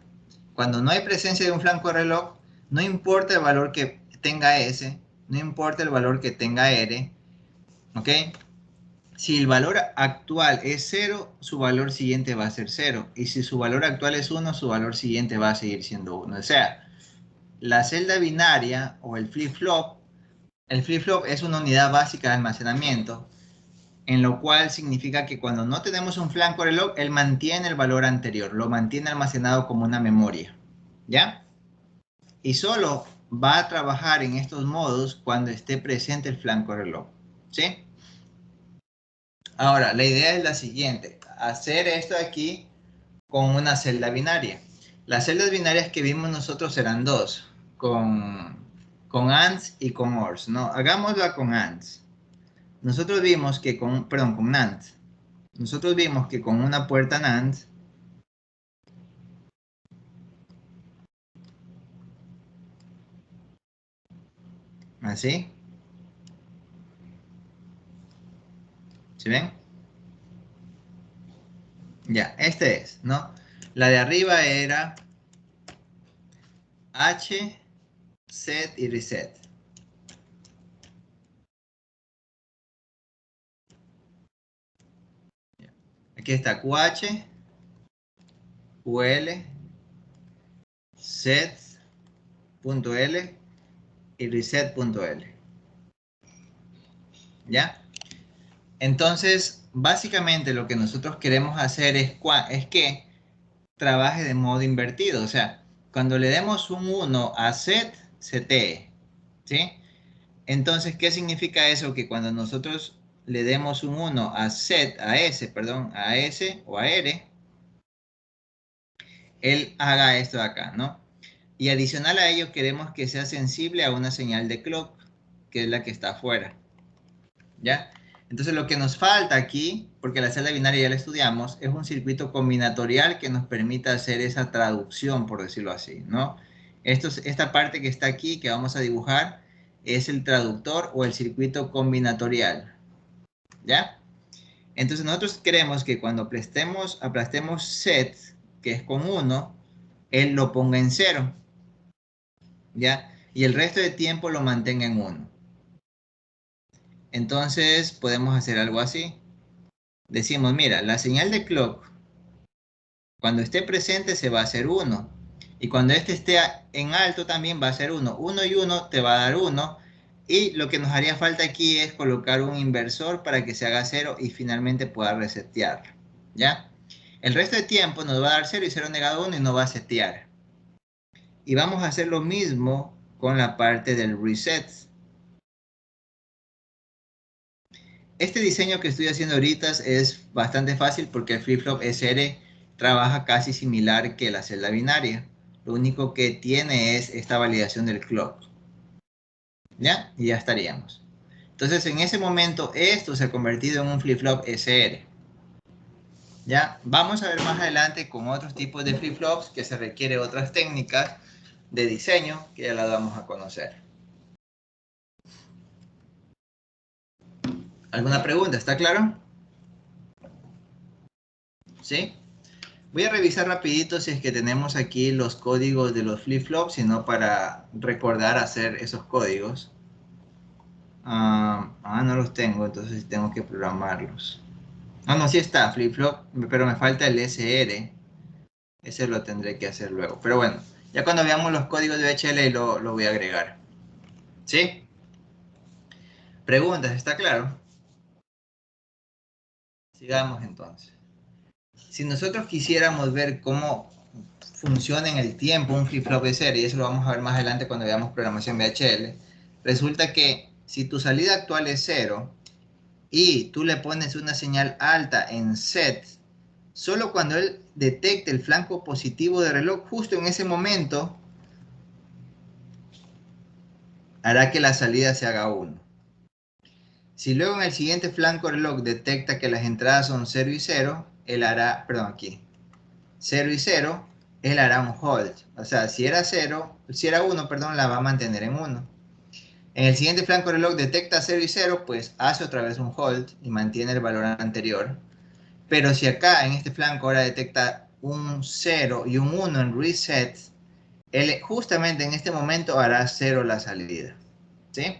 Cuando no hay presencia de un flanco de reloj, no importa el valor que tenga S, no importa el valor que tenga R, ¿ok? Si el valor actual es 0, su valor siguiente va a ser 0. Y si su valor actual es 1, su valor siguiente va a seguir siendo 1. O sea, la celda binaria o el flip-flop es una unidad básica de almacenamiento, en lo cual significa que cuando no tenemos un flanco reloj, él mantiene el valor anterior, lo mantiene almacenado como una memoria, ¿ya? Y solo va a trabajar en estos modos cuando esté presente el flanco reloj, ¿sí? Ahora, la idea es la siguiente, hacer esto aquí con una celda binaria. Las celdas binarias que vimos nosotros eran dos, con ANDs y con ORs, ¿no? Hagámosla con ANDs. Nosotros vimos que con NAND. Nosotros vimos que con una puerta NAND, así, ¿sí ven? Ya, este es, ¿no? La de arriba era H, set y reset. Aquí está QH, QL, set.L y reset.L. ¿Ya? Entonces, básicamente lo que nosotros queremos hacer es que trabaje de modo invertido. O sea, cuando le demos un 1 a set, setee. ¿sí? Entonces, ¿qué significa eso? Que cuando nosotros le demos un 1 a set, a S, perdón, a S o a R, él haga esto de acá, ¿no? Y adicional a ello, queremos que sea sensible a una señal de clock, que es la que está afuera, ¿ya? Entonces, lo que nos falta aquí, porque la celda binaria ya la estudiamos, es un circuito combinatorial que nos permita hacer esa traducción, por decirlo así, ¿no? Esta parte que está aquí, que vamos a dibujar, es el traductor o el circuito combinatorial, ¿ya? Entonces nosotros queremos que cuando aplastemos set, que es con 1, él lo ponga en 0, ¿ya? Y el resto de tiempo lo mantenga en 1. Entonces podemos hacer algo así. Decimos, mira, la señal de clock, cuando esté presente se va a hacer 1. Y cuando este esté en alto también va a ser 1. 1 y 1 te va a dar 1. Y lo que nos haría falta aquí es colocar un inversor para que se haga 0 y finalmente pueda resetear, ¿ya? El resto de tiempo nos va a dar 0 y 0 negado 1 y no va a setear. Y vamos a hacer lo mismo con la parte del reset. Este diseño que estoy haciendo ahorita es bastante fácil porque el flip-flop SR trabaja casi similar que la celda binaria. Lo único que tiene es esta validación del clock. ¿Ya? Y ya estaríamos. Entonces, en ese momento, esto se ha convertido en un flip-flop SR. ¿Ya? Vamos a ver más adelante con otros tipos de flip-flops que se requiere otras técnicas de diseño que ya las vamos a conocer. ¿Alguna pregunta? ¿Está claro? ¿Sí? Voy a revisar rapidito si es que tenemos aquí los códigos de los flip-flops, sino para recordar hacer esos códigos. No los tengo, entonces tengo que programarlos. No, sí está, flip-flop, pero me falta el SR. Ese lo tendré que hacer luego. Pero bueno, ya cuando veamos los códigos de HL lo voy a agregar. ¿Sí? Preguntas, ¿está claro? Sigamos entonces. Si nosotros quisiéramos ver cómo funciona en el tiempo un flip-flop de serie, y eso lo vamos a ver más adelante cuando veamos programación VHL, resulta que si tu salida actual es 0 y tú le pones una señal alta en set, solo cuando él detecte el flanco positivo de reloj, justo en ese momento, hará que la salida se haga 1. Si luego en el siguiente flanco reloj detecta que las entradas son 0 y 0, él hará, perdón, aquí, 0 y 0, él hará un hold. O sea, si era 0, si era 1, perdón, la va a mantener en 1. En el siguiente flanco reloj detecta 0 y 0, pues hace otra vez un hold y mantiene el valor anterior. Pero si acá en este flanco ahora detecta un 0 y un 1 en reset, él justamente en este momento hará 0 la salida. ¿Sí?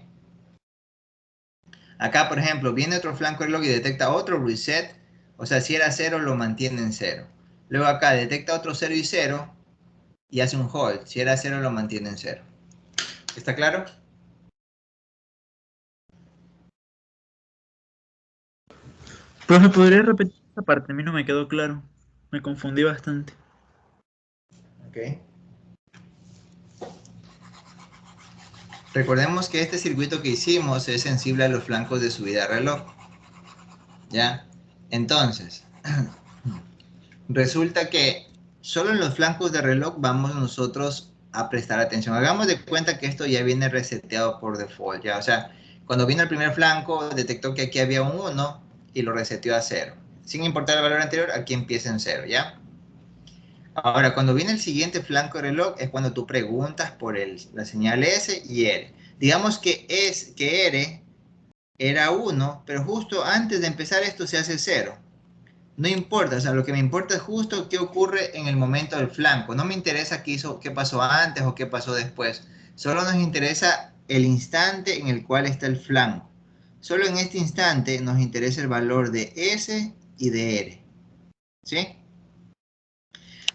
Acá, por ejemplo, viene otro flanco reloj y detecta otro reset. O sea, si era 0, lo mantiene en 0. Luego acá detecta otro 0 y 0 y hace un hold. Si era 0, lo mantiene en 0. ¿Está claro? Profe, ¿podría repetir esa parte? A mí no me quedó claro. Me confundí bastante. Ok. Recordemos que este circuito que hicimos es sensible a los flancos de subida de reloj. ¿Ya? Entonces, resulta que solo en los flancos de reloj vamos nosotros a prestar atención. Hagamos de cuenta que esto ya viene reseteado por default, ¿ya? O sea, cuando vino el primer flanco, detectó que aquí había un 1 y lo reseteó a 0. Sin importar el valor anterior, aquí empieza en 0, ¿ya? Ahora, cuando viene el siguiente flanco de reloj, es cuando tú preguntas por la señal S y R. Digamos que R era 1, pero justo antes de empezar esto se hace 0. No importa, o sea, lo que me importa es justo qué ocurre en el momento del flanco. No me interesa qué pasó antes o qué pasó después. Solo nos interesa el instante en el cual está el flanco. Solo en este instante nos interesa el valor de S y de R. ¿Sí?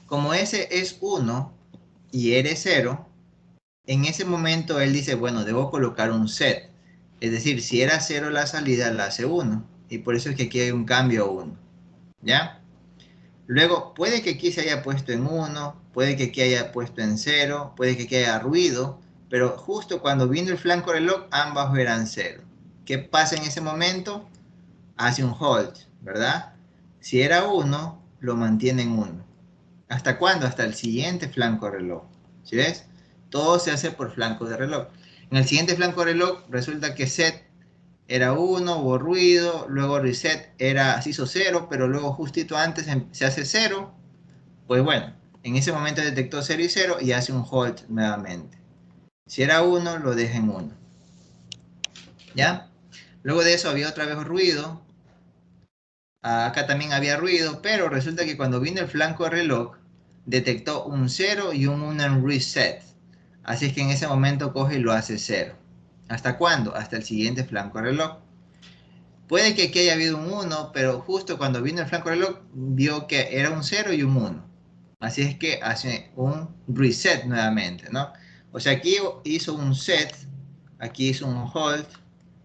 Como S es 1 y R 0, en ese momento él dice, bueno, debo colocar un set. Es decir, si era 0 la salida, la hace 1. Y por eso es que aquí hay un cambio a 1. ¿Ya? Luego, puede que aquí se haya puesto en 1, puede que aquí haya puesto en 0, puede que aquí haya ruido, pero justo cuando vino el flanco reloj, ambas eran 0. ¿Qué pasa en ese momento? Hace un hold, ¿verdad? Si era 1, lo mantiene en 1. ¿Hasta cuándo? Hasta el siguiente flanco reloj. ¿Sí ves? Todo se hace por flanco de reloj. En el siguiente flanco de reloj resulta que set era 1, hubo ruido, luego reset se hizo 0, pero luego justito antes se hace 0. Pues bueno, en ese momento detectó 0 y 0 y hace un hold nuevamente. Si era 1, lo deja en 1. ¿Ya? Luego de eso había otra vez ruido. Acá también había ruido, pero resulta que cuando vino el flanco de reloj, detectó un 0 y un 1 en reset. Así es que en ese momento coge y lo hace 0. ¿Hasta cuándo? Hasta el siguiente flanco de reloj. Puede que aquí haya habido un 1, pero justo cuando vino el flanco de reloj, vio que era un 0 y un 1. Así es que hace un reset nuevamente, ¿no? O sea, aquí hizo un set, aquí hizo un hold,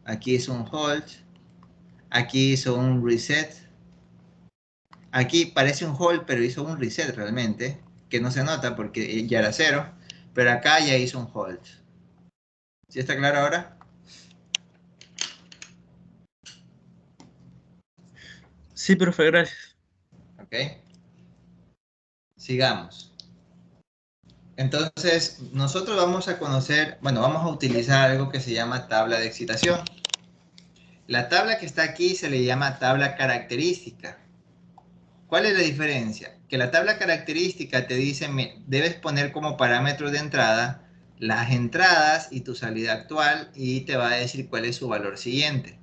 aquí hizo un hold, aquí hizo un reset. Aquí parece un hold, pero hizo un reset realmente, que no se nota porque ya era 0, pero acá ya hizo un hold. ¿Sí está claro ahora? Sí, profe, gracias. Ok. Sigamos. Entonces, nosotros vamos a conocer, bueno, vamos a utilizar algo que se llama tabla de excitación. La tabla que está aquí se le llama tabla característica. ¿Cuál es la diferencia? Que la tabla característica te dice, debes poner como parámetro de entrada las entradas y tu salida actual y te va a decir cuál es su valor siguiente.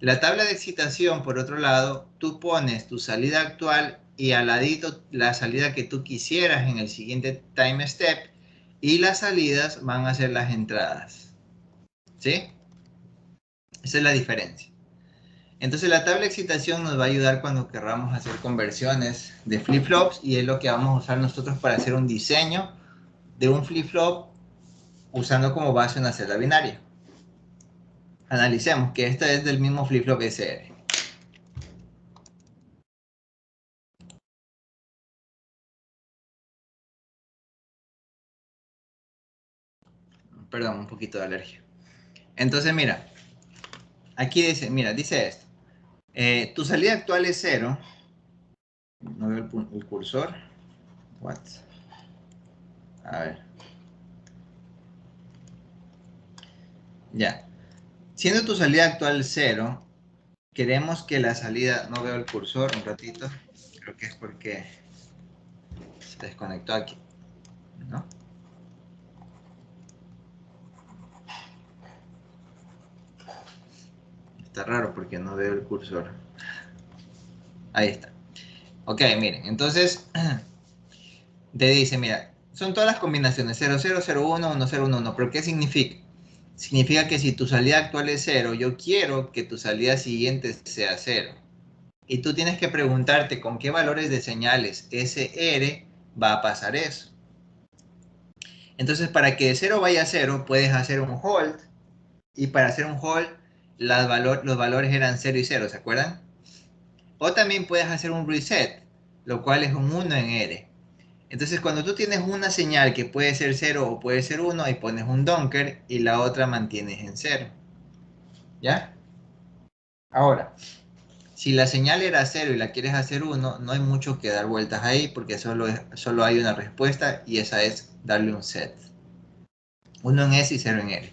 La tabla de excitación, por otro lado, tú pones tu salida actual y al ladito la salida que tú quisieras en el siguiente time step y las salidas van a ser las entradas. ¿Sí? Esa es la diferencia. Entonces la tabla de excitación nos va a ayudar cuando querramos hacer conversiones de flip-flops y es lo que vamos a usar nosotros para hacer un diseño de un flip-flop usando como base una celda binaria. Analicemos que esta es del mismo flip-flop SR. Perdón, un poquito de alergia. Entonces mira, aquí dice, mira, dice esto. Tu salida actual es 0. No veo el cursor. What? A ver. Ya. Siendo tu salida actual 0, queremos que la salida, no veo el cursor, un ratito, creo que es porque se desconectó aquí, ¿no? Está raro porque no veo el cursor. Ahí está. Ok, miren, entonces te dice, mira, son todas las combinaciones 0, 0, 0, 1, 1, 0, 1, 1, pero ¿qué significa? Significa que si tu salida actual es 0, yo quiero que tu salida siguiente sea 0. Y tú tienes que preguntarte con qué valores de señales SR va a pasar eso. Entonces, para que de 0 vaya a 0, puedes hacer un hold. Y para hacer un hold, los valores eran 0 y 0, ¿se acuerdan? O también puedes hacer un reset, lo cual es un 1 en R. Entonces, cuando tú tienes una señal que puede ser 0 o puede ser 1, ahí pones un donker y la otra mantienes en 0. ¿Ya? Ahora, si la señal era 0 y la quieres hacer 1, no hay mucho que dar vueltas ahí porque solo hay una respuesta y esa es darle un set. 1 en S y 0 en R.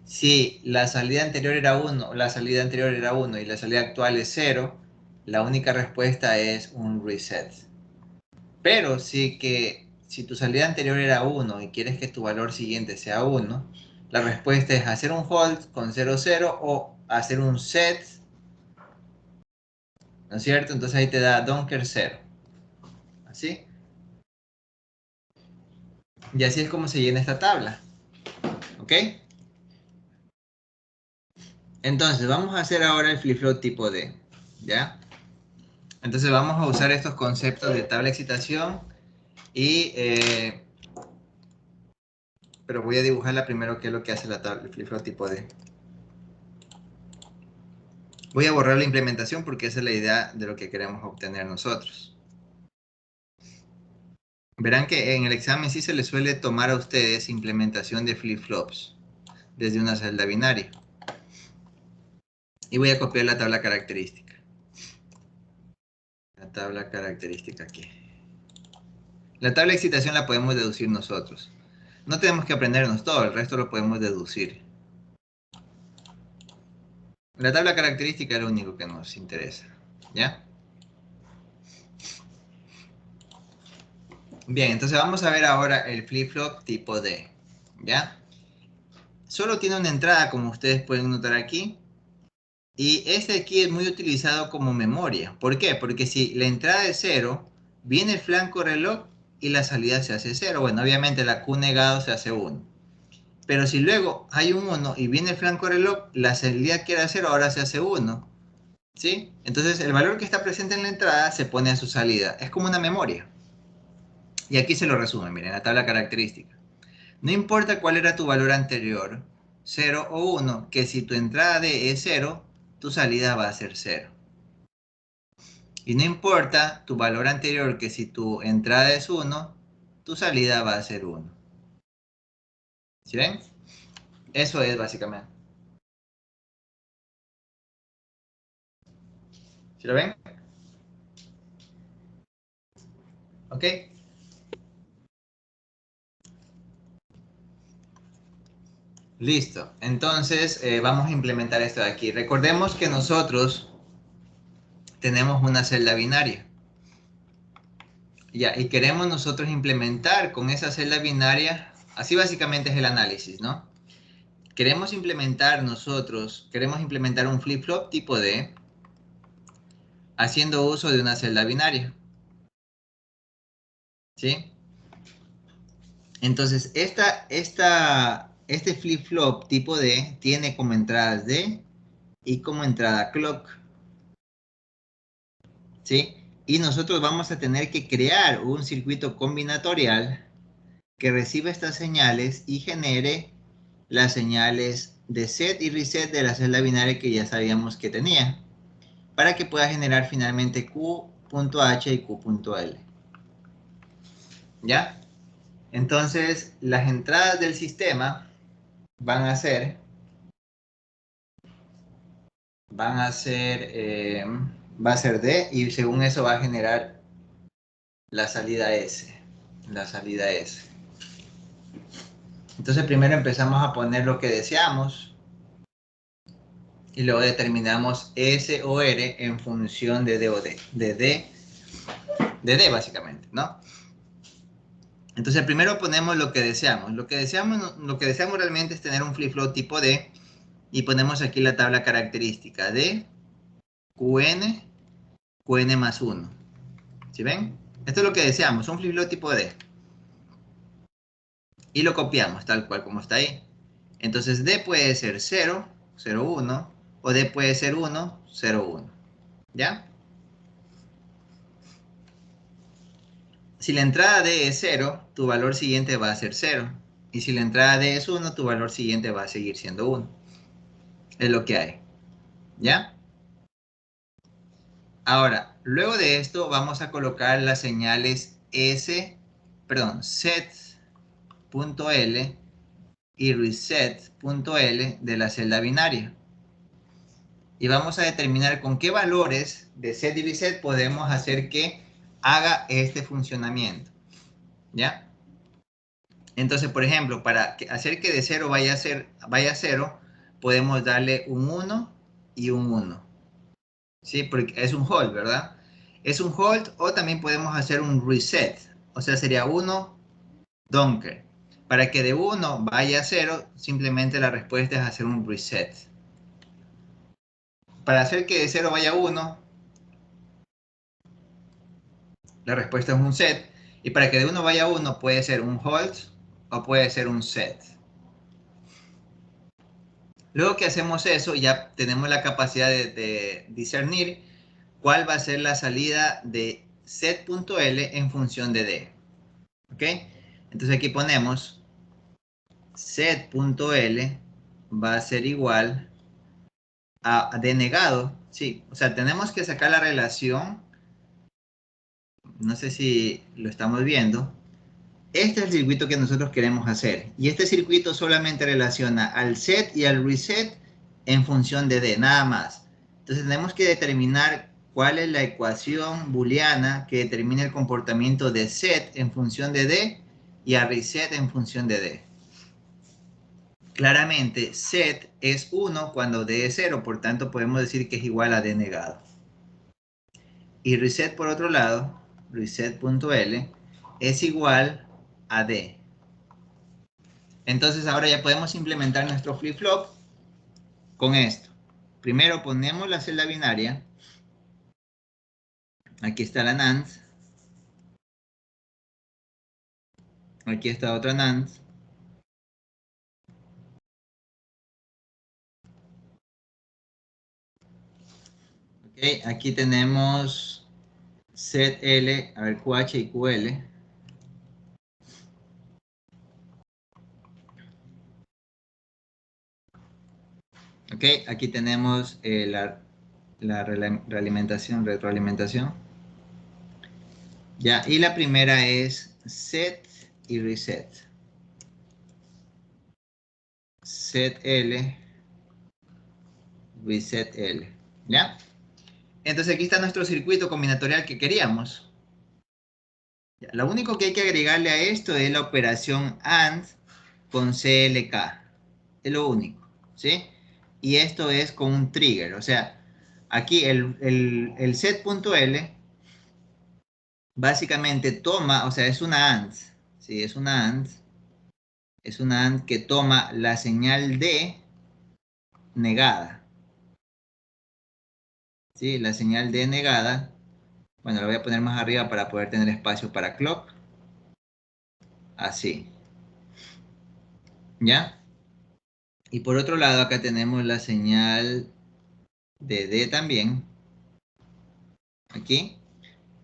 Si la salida anterior era 1, la salida anterior era 1 y la salida actual es 0, la única respuesta es un reset. Pero si tu salida anterior era 1 y quieres que tu valor siguiente sea 1, la respuesta es hacer un hold con 0, 0 o hacer un set, ¿no es cierto? Entonces ahí te da donker 0. ¿Así? Y así es como se llena esta tabla. ¿Ok? Entonces vamos a hacer ahora el flip-flop tipo D. ¿Ya? Entonces vamos a usar estos conceptos de tabla de excitación y pero voy a dibujarla primero qué es lo que hace la tabla, el flip-flop tipo D. Voy a borrar la implementación porque esa es la idea de lo que queremos obtener nosotros. Verán que en el examen sí se les suele tomar a ustedes implementación de flip-flops desde una celda binaria. Y voy a copiar la tabla característica. La tabla característica aquí. La tabla de excitación la podemos deducir nosotros. No tenemos que aprendernos todo, el resto lo podemos deducir. La tabla característica es lo único que nos interesa. ¿Ya? Bien, entonces vamos a ver ahora el flip-flop tipo D. ¿Ya? Solo tiene una entrada, como ustedes pueden notar aquí. Y este aquí es muy utilizado como memoria. ¿Por qué? Porque si la entrada es 0, viene el flanco reloj y la salida se hace 0. Bueno, obviamente la Q negado se hace 1. Pero si luego hay un 1 y viene el flanco reloj, la salida que era 0 ahora se hace 1. ¿Sí? Entonces el valor que está presente en la entrada se pone a su salida. Es como una memoria. Y aquí se lo resume, miren, la tabla característica. No importa cuál era tu valor anterior, 0 o 1, que si tu entrada D es 0, tu salida va a ser 0. Y no importa tu valor anterior, que si tu entrada es 1, tu salida va a ser 1. ¿Sí ven? Eso es básicamente. ¿Sí lo ven? ¿Ok? Listo. Entonces vamos a implementar esto de aquí. Recordemos que nosotros tenemos una celda binaria. Ya, y queremos nosotros implementar con esa celda binaria, así básicamente es el análisis, ¿no? Queremos implementar un flip-flop tipo D haciendo uso de una celda binaria. ¿Sí? Entonces, este flip-flop tipo D tiene como entradas D y como entrada clock. ¿Sí? Y nosotros vamos a tener que crear un circuito combinatorial que reciba estas señales y genere las señales de set y reset de la celda binaria que ya sabíamos que tenía, para que pueda generar finalmente Q.H y Q.L. ¿Ya? Entonces, las entradas del sistema van a ser, va a ser D, y según eso va a generar la salida S. La salida S. Entonces primero empezamos a poner lo que deseamos y luego determinamos S o R en función de D o D. De D básicamente, ¿no? Entonces primero ponemos lo que deseamos. Lo que deseamos realmente es tener un flip-flop tipo D, y ponemos aquí la tabla característica D, QN, QN más 1. ¿Sí ven? Esto es lo que deseamos, un flip-flop tipo D. Y lo copiamos tal cual como está ahí. Entonces D puede ser 0, 0, 1, o D puede ser 1, 0, 1. ¿Ya? Si la entrada D es 0, tu valor siguiente va a ser 0. Y si la entrada D es 1, tu valor siguiente va a seguir siendo 1. Es lo que hay. ¿Ya? Ahora, luego de esto vamos a colocar las señales set.l y reset.l de la celda binaria. Y vamos a determinar con qué valores de set y reset podemos hacer que haga este funcionamiento. ¿Ya? Entonces, por ejemplo, para hacer que de 0 vaya a 0, podemos darle un 1 y un 1. ¿Sí? Porque es un hold, ¿verdad? Es un hold, o también podemos hacer un reset. O sea, sería 1 Donker. Para que de 1 vaya a 0, simplemente la respuesta es hacer un reset. Para hacer que de 0 vaya a 1, la respuesta es un set. Y para que de 1 vaya a 1, puede ser un hold o puede ser un set. Luego que hacemos eso, ya tenemos la capacidad de discernir cuál va a ser la salida de set.l en función de D. ¿Ok? Entonces aquí ponemos set.l va a ser igual a D negado. Sí, o sea, tenemos que sacar la relación. No sé si lo estamos viendo. Este es el circuito que nosotros queremos hacer. Y este circuito solamente relaciona al set y al reset en función de D, nada más. Entonces tenemos que determinar cuál es la ecuación booleana que determina el comportamiento de set en función de D y a reset en función de D. Claramente, set es 1 cuando D es 0, por tanto podemos decir que es igual a D negado. Y reset por otro lado, reset.L, es igual a D. Entonces ahora ya podemos implementar nuestro flip-flop con esto. Primero ponemos la celda binaria. Aquí está la NAND. Aquí está otra NAND. Okay, aquí tenemos ZL, a ver, QH y QL. Ok, aquí tenemos la realimentación, retroalimentación. Ya, y la primera es set y reset. Set L, reset L. ¿Ya? Entonces aquí está nuestro circuito combinatorial que queríamos. Ya, lo único que hay que agregarle a esto es la operación AND con CLK. Es lo único, ¿sí? Y esto es con un trigger. O sea, aquí el set.L básicamente toma, o sea, es una AND. Sí, es una AND. Es una AND que toma la señal D negada. ¿Sí? La señal D negada. Bueno, la voy a poner más arriba para poder tener espacio para clock. Así. ¿Ya? Y por otro lado, acá tenemos la señal de D también. Aquí.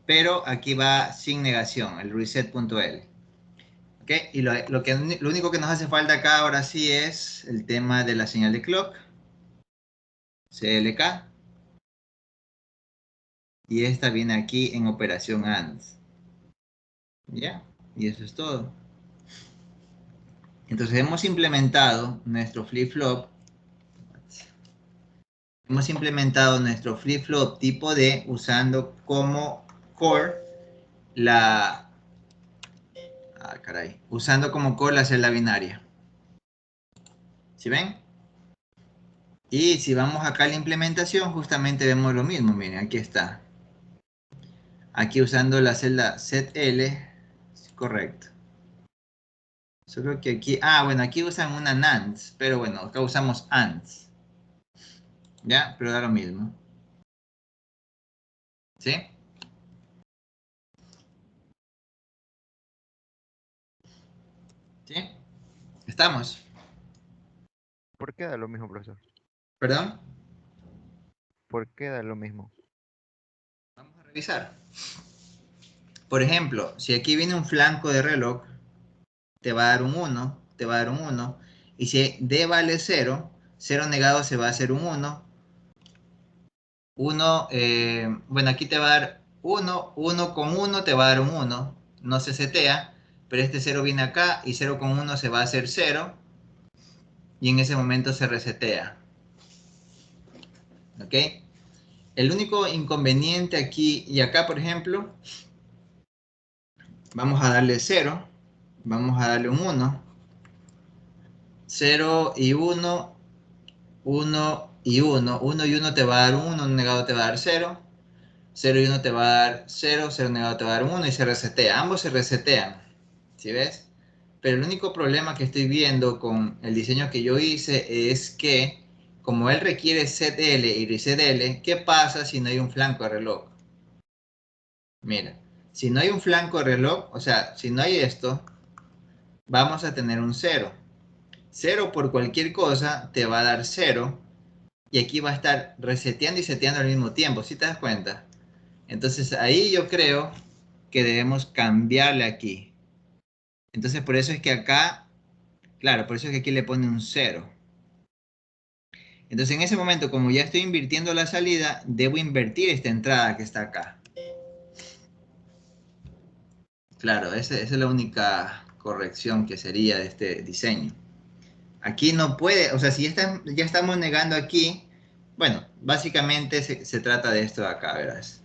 Pero aquí va sin negación, el reset.L. ¿Ok? Y lo único que nos hace falta acá ahora sí es el tema de la señal de clock. CLK. Y esta viene aquí en operación AND. ¿Ya? Y eso es todo. Entonces hemos implementado nuestro flip-flop. Hemos implementado nuestro flip-flop tipo D usando como core la... Ah, caray. Usando como core la celda binaria. ¿Sí ven? Y si vamos acá a la implementación, justamente vemos lo mismo. Miren, aquí está. Aquí usando la celda ZL. Correcto. Solo que aquí... Ah, bueno, aquí usan una NAND. Pero bueno, acá usamos ANDs. ¿Ya? Pero da lo mismo. ¿Sí? ¿Sí? ¿Estamos? ¿Por qué da lo mismo, profesor? ¿Perdón? ¿Por qué da lo mismo? Vamos a revisar. Por ejemplo, si aquí viene un flanco de reloj, te va a dar un 1, te va a dar un 1. Y si D vale 0, 0 negado se va a hacer un 1. 1, bueno, aquí te va a dar 1, 1 con 1 te va a dar un 1. No se setea, pero este 0 viene acá y 0 con 1 se va a hacer 0. Y en ese momento se resetea. ¿Ok? El único inconveniente aquí y acá, por ejemplo, vamos a darle 0. Vamos a darle un 1. 0 y 1, 1 y 1. 1 y 1 te va a dar 1, un negado te va a dar 0. 0 y 1 te va a dar 0, 0 negado te va a dar 1 y se resetea. Ambos se resetean. ¿Sí ves? Pero el único problema que estoy viendo con el diseño que yo hice es que como él requiere ZL y resetL, ¿qué pasa si no hay un flanco de reloj? Mira, si no hay un flanco de reloj, o sea, si no hay esto, vamos a tener un 0. 0 por cualquier cosa te va a dar 0 y aquí va a estar reseteando y seteando al mismo tiempo, ¿sí te das cuenta? Entonces ahí yo creo que debemos cambiarle aquí. Entonces por eso es que acá, claro, por eso es que aquí le pone un 0. Entonces en ese momento, como ya estoy invirtiendo la salida, debo invertir esta entrada que está acá. Claro, esa es la única corrección que sería de este diseño. Aquí no puede, o sea, si ya estamos negando aquí, bueno, básicamente se trata de esto de acá, verás.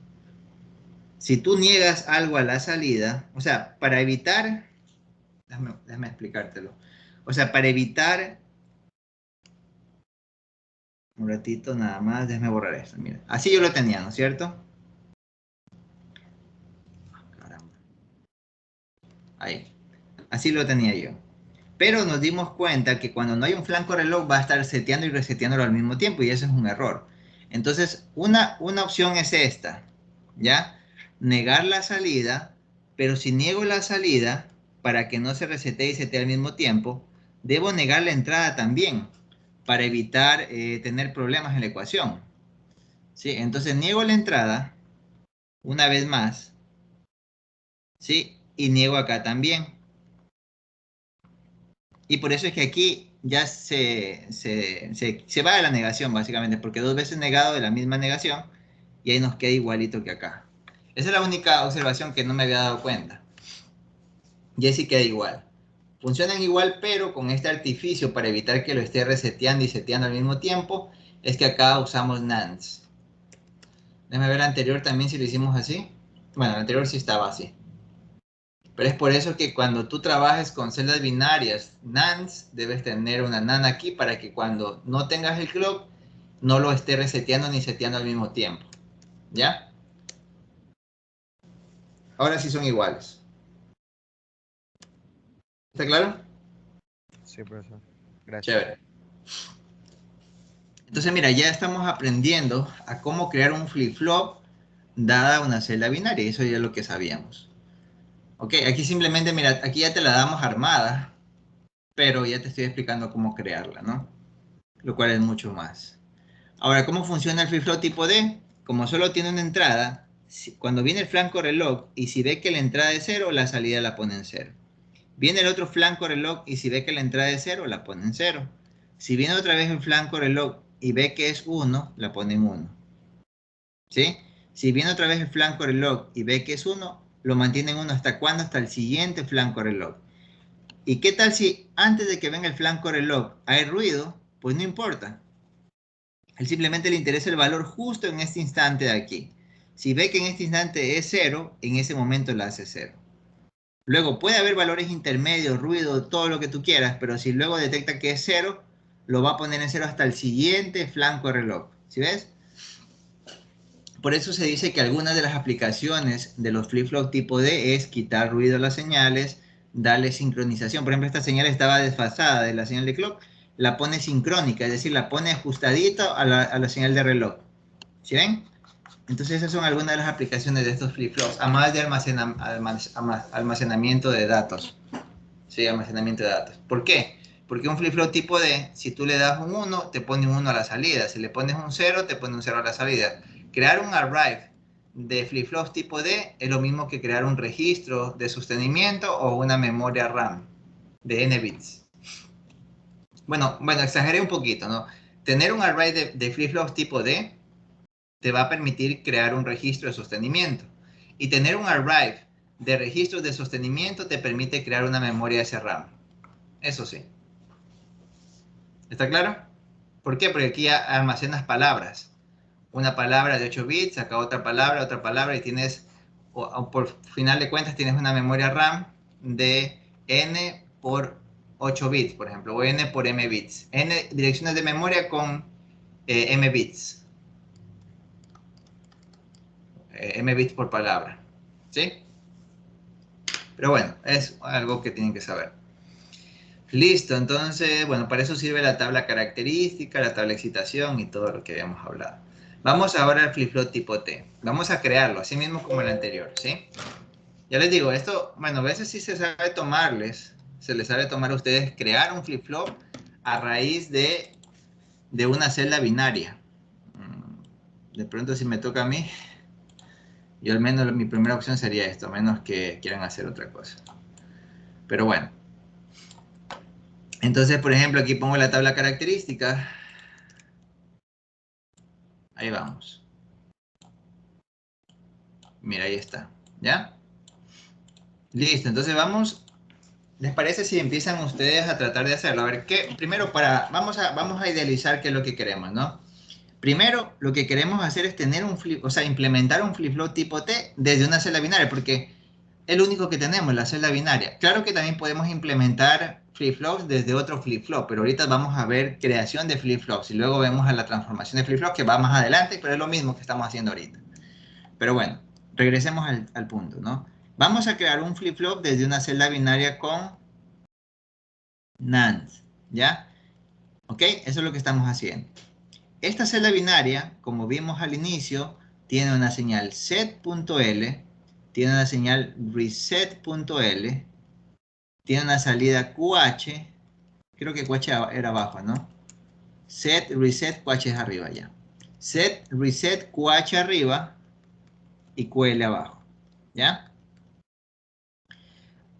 Si tú niegas algo a la salida, o sea, para evitar, déjame explicártelo. O sea, para evitar, un ratito nada más, déjame borrar esto, mira. Así yo lo tenía, ¿no es cierto? Caramba. Ahí. Así lo tenía yo. Pero nos dimos cuenta que cuando no hay un flanco reloj va a estar seteando y reseteándolo al mismo tiempo y eso es un error. Entonces, una opción es esta, ¿ya? Negar la salida, pero si niego la salida, para que no se resetee y setee al mismo tiempo, debo negar la entrada también, para evitar tener problemas en la ecuación. ¿Sí? Entonces, niego la entrada una vez más, ¿sí? Y niego acá también. Y por eso es que aquí ya se va de la negación, básicamente, porque dos veces negado de la misma negación y ahí nos queda igualito que acá. Esa es la única observación que no me había dado cuenta. Y ahí sí queda igual. Funcionan igual, pero con este artificio para evitar que lo esté reseteando y seteando al mismo tiempo, es que acá usamos NANDs. Déjame ver el anterior también si lo hicimos así. Bueno, el anterior sí estaba así. Pero es por eso que cuando tú trabajes con celdas binarias NANDs, debes tener una NAND aquí para que cuando no tengas el clock, no lo esté reseteando ni seteando al mismo tiempo. ¿Ya? Ahora sí son iguales. ¿Está claro? Sí, profesor. Gracias. Chévere. Entonces, mira, ya estamos aprendiendo a cómo crear un flip-flop dada una celda binaria. Eso ya es lo que sabíamos. Ok, aquí simplemente, mira, aquí ya te la damos armada, pero ya te estoy explicando cómo crearla, ¿no? Lo cual es mucho más. Ahora, ¿cómo funciona el flip-flop tipo D? Como solo tiene una entrada, cuando viene el flanco reloj y si ve que la entrada es 0, la salida la pone en 0. Viene el otro flanco reloj y si ve que la entrada es 0, la pone en 0. Si viene otra vez el flanco reloj y ve que es 1, la pone en 1. ¿Sí? Si viene otra vez el flanco reloj y ve que es 1, lo mantiene en 1. ¿Hasta cuándo? Hasta el siguiente flanco reloj. ¿Y qué tal si antes de que venga el flanco reloj hay ruido? Pues no importa. Él simplemente le interesa el valor justo en este instante de aquí. Si ve que en este instante es 0, en ese momento la hace 0. Luego puede haber valores intermedios, ruido, todo lo que tú quieras, pero si luego detecta que es 0, lo va a poner en 0 hasta el siguiente flanco de reloj. ¿Sí ves? Por eso se dice que algunas de las aplicaciones de los flip-flop tipo D es quitar ruido a las señales, darle sincronización. Por ejemplo, esta señal estaba desfasada de la señal de clock, la pone sincrónica, es decir, la pone ajustadito a la señal de reloj. ¿Sí ven? Entonces esas son algunas de las aplicaciones de estos flip-flops, además de almacenamiento de datos. Sí, almacenamiento de datos. ¿Por qué? Porque un flip-flop tipo D, si tú le das un 1, te pone un 1 a la salida. Si le pones un 0, te pone un 0 a la salida. Crear un array de flip-flops tipo D es lo mismo que crear un registro de sostenimiento o una memoria RAM de n bits. Bueno, exageré un poquito, ¿no? Tener un array de flip-flops tipo D te va a permitir crear un registro de sostenimiento. Y tener un array de registros de sostenimiento te permite crear una memoria SRAM. Eso sí. ¿Está claro? ¿Por qué? Porque aquí almacenas palabras. Una palabra de 8 bits, acá otra palabra y tienes, por final de cuentas, tienes una memoria RAM de n por 8 bits, por ejemplo, o n por m bits. N direcciones de memoria con m bits. M bits por palabra. ¿Sí? Pero bueno, es algo que tienen que saber. Listo, entonces, bueno, para eso sirve la tabla característica, la tabla de excitación y todo lo que habíamos hablado. Vamos ahora al flip-flop tipo T. Vamos a crearlo, así mismo como el anterior, ¿sí? Ya les digo, esto, bueno, a veces sí se les sabe tomar a ustedes crear un flip-flop a raíz de una celda binaria. De pronto si me toca a mí, yo al menos mi primera opción sería esto, a menos que quieran hacer otra cosa. Pero bueno. Entonces, por ejemplo, aquí pongo la tabla característica. Ahí vamos. Mira, ahí está. ¿Ya? Listo, entonces vamos. ¿Les parece si empiezan ustedes a tratar de hacerlo? A ver, primero vamos a idealizar qué es lo que queremos, ¿no? Primero, lo que queremos hacer es tener un flip, o sea, implementar un flip-flop tipo T desde una celda binaria, porque es lo único que tenemos, la celda binaria. Claro que también podemos implementar flip-flops desde otro flip-flop, pero ahorita vamos a ver creación de flip-flops y luego vemos a la transformación de flip-flops que va más adelante, pero es lo mismo que estamos haciendo ahorita. Pero bueno, regresemos al punto, ¿no? Vamos a crear un flip-flop desde una celda binaria con NAND, ¿ya? ¿Ok? Eso es lo que estamos haciendo. Esta celda binaria, como vimos al inicio, tiene una señal set.l, tiene una señal reset.l, tiene una salida QH, creo que QH era abajo, ¿no? Set, reset, QH es arriba ya. Set, reset, QH arriba y QL abajo, ¿ya?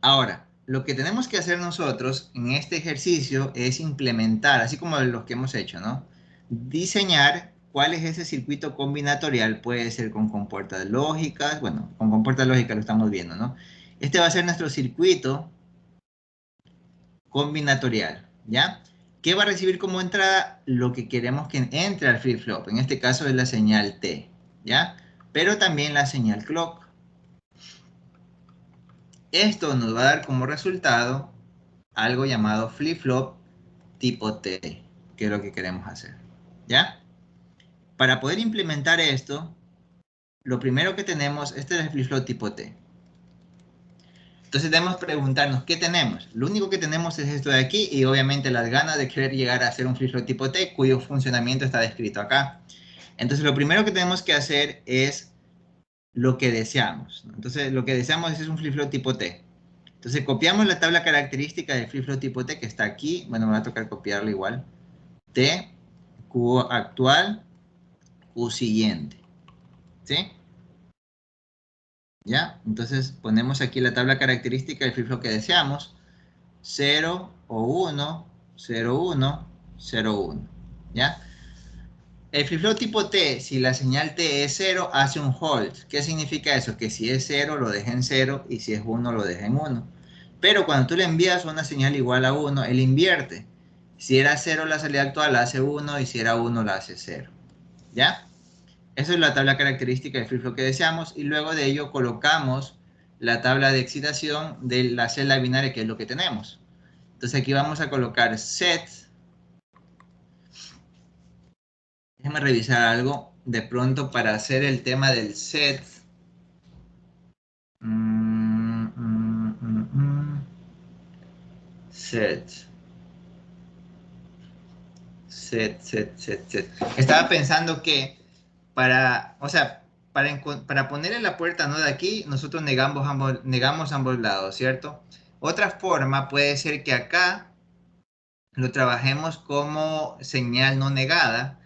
Ahora, lo que tenemos que hacer nosotros en este ejercicio es implementar, así como los que hemos hecho, ¿no? Diseñar cuál es ese circuito combinatorial, puede ser con compuertas lógicas, bueno, con compuertas lógicas lo estamos viendo, ¿no? Este va a ser nuestro circuito combinatorial, ¿ya? ¿Qué va a recibir como entrada? Lo que queremos que entre al flip-flop, en este caso es la señal T, ¿ya? Pero también la señal clock. Esto nos va a dar como resultado algo llamado flip-flop tipo T, que es lo que queremos hacer, ¿ya? Para poder implementar esto, lo primero que tenemos, este es el flip-flop tipo T. Entonces debemos preguntarnos, ¿qué tenemos? Lo único que tenemos es esto de aquí y obviamente las ganas de querer llegar a hacer un flip-flop tipo T, cuyo funcionamiento está descrito acá. Entonces lo primero que tenemos que hacer es lo que deseamos, ¿no? Entonces lo que deseamos es un flip-flop tipo T. Entonces copiamos la tabla característica del flip-flop tipo T que está aquí. Bueno, me va a tocar copiarla igual. T, Q actual, Q siguiente. ¿Sí? ¿Ya? Entonces ponemos aquí la tabla característica del flip-flop que deseamos. 0 o 1, 0, 1, 0, 1. ¿Ya? El flip-flop tipo T, si la señal T es 0, hace un hold. ¿Qué significa eso? Que si es 0, lo deja en 0 y si es 1, lo deja en 1. Pero cuando tú le envías una señal igual a 1, él invierte. Si era 0 la salida actual, la hace 1 y si era 1, la hace 0. ¿Ya? Esa es la tabla característica del flip-flop que deseamos y luego de ello colocamos la tabla de excitación de la celda binaria que es lo que tenemos. Entonces aquí vamos a colocar set. Déjame revisar algo de pronto para hacer el tema del set. Set. Set. Estaba pensando que o sea, para ponerle la puerta no de aquí, nosotros negamos ambos lados, ¿cierto? Otra forma puede ser que acá lo trabajemos como señal no negada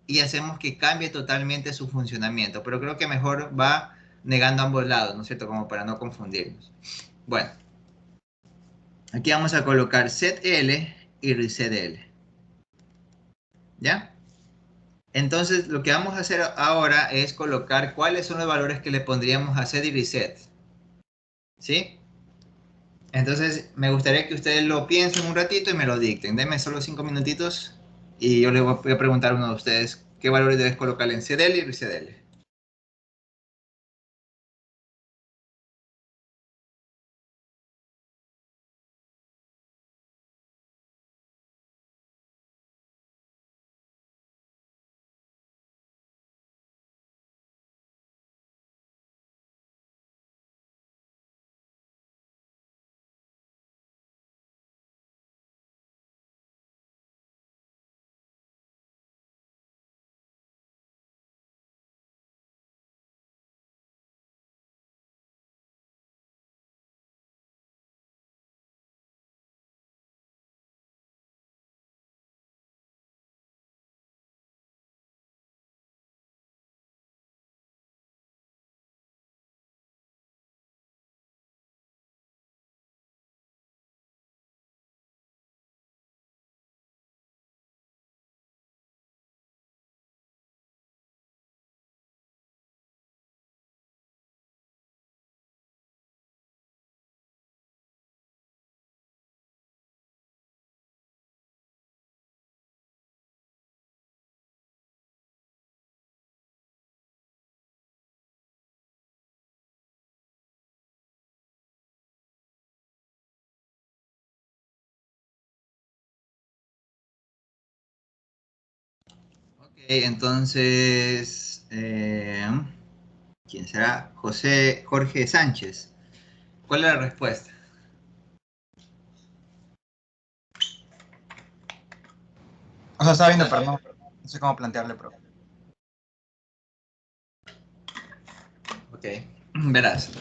y hacemos que cambie totalmente su funcionamiento, pero creo que mejor va negando ambos lados, ¿no es cierto? Como para no confundirnos. Bueno, aquí vamos a colocar setL y resetL, ¿ya? Entonces, lo que vamos a hacer ahora es colocar cuáles son los valores que le pondríamos a set y reset, ¿sí? Entonces, me gustaría que ustedes lo piensen un ratito y me lo dicten. Denme solo 5 minutitos y yo les voy a preguntar a uno de ustedes qué valores debes colocar en CDL y RCDL. Entonces, ¿quién será? Jorge Sánchez. ¿Cuál es la respuesta? O sea, estaba viendo, pero no sé cómo plantearle, pero. Ok, verás.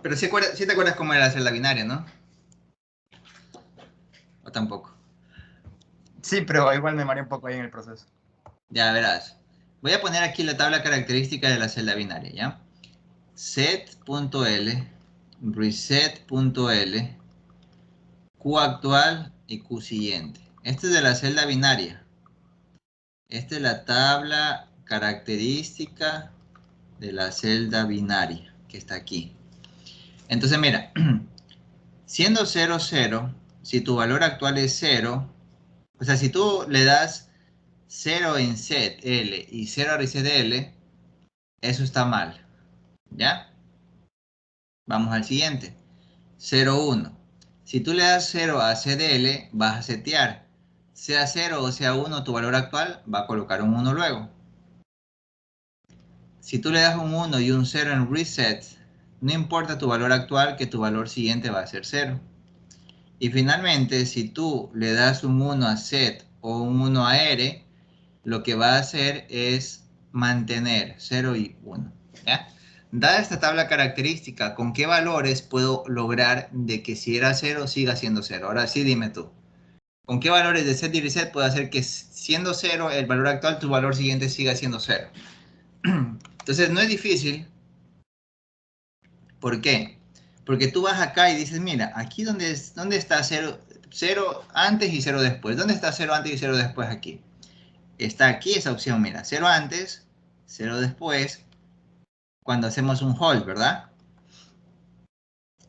Pero sí te acuerdas cómo era hacer la binaria, ¿no? ¿O tampoco? Sí, pero igual me mareé un poco ahí en el proceso. Ya verás. Voy a poner aquí la tabla característica de la celda binaria, ¿ya? Set.l, reset.l, Q actual y Q siguiente. Este es de la celda binaria. Esta es la tabla característica de la celda binaria que está aquí. Entonces, mira, siendo 0, 0, si tu valor actual es 0, o sea, si tú le das 0 en set L y 0 a reset L, eso está mal, ¿ya? Vamos al siguiente. 0, 1. Si tú le das 0 a CDL, vas a setear. Sea 0 o sea 1, tu valor actual va a colocar un 1 luego. Si tú le das un 1 y un 0 en reset, no importa tu valor actual, que tu valor siguiente va a ser 0. Y finalmente, si tú le das un 1 a set o un 1 a R, lo que va a hacer es mantener 0 y 1. ¿Ya? Dada esta tabla característica, ¿con qué valores puedo lograr de que si era 0 siga siendo 0? Ahora sí, dime tú. ¿Con qué valores de set y reset puedo hacer que siendo 0 el valor actual, tu valor siguiente siga siendo 0? Entonces no es difícil. ¿Por qué? Porque tú vas acá y dices, mira, aquí dónde está 0, 0 antes y 0 después. ¿Dónde está 0 antes y 0 después aquí? Está aquí esa opción, mira, 0 antes, 0 después, cuando hacemos un hold, ¿verdad?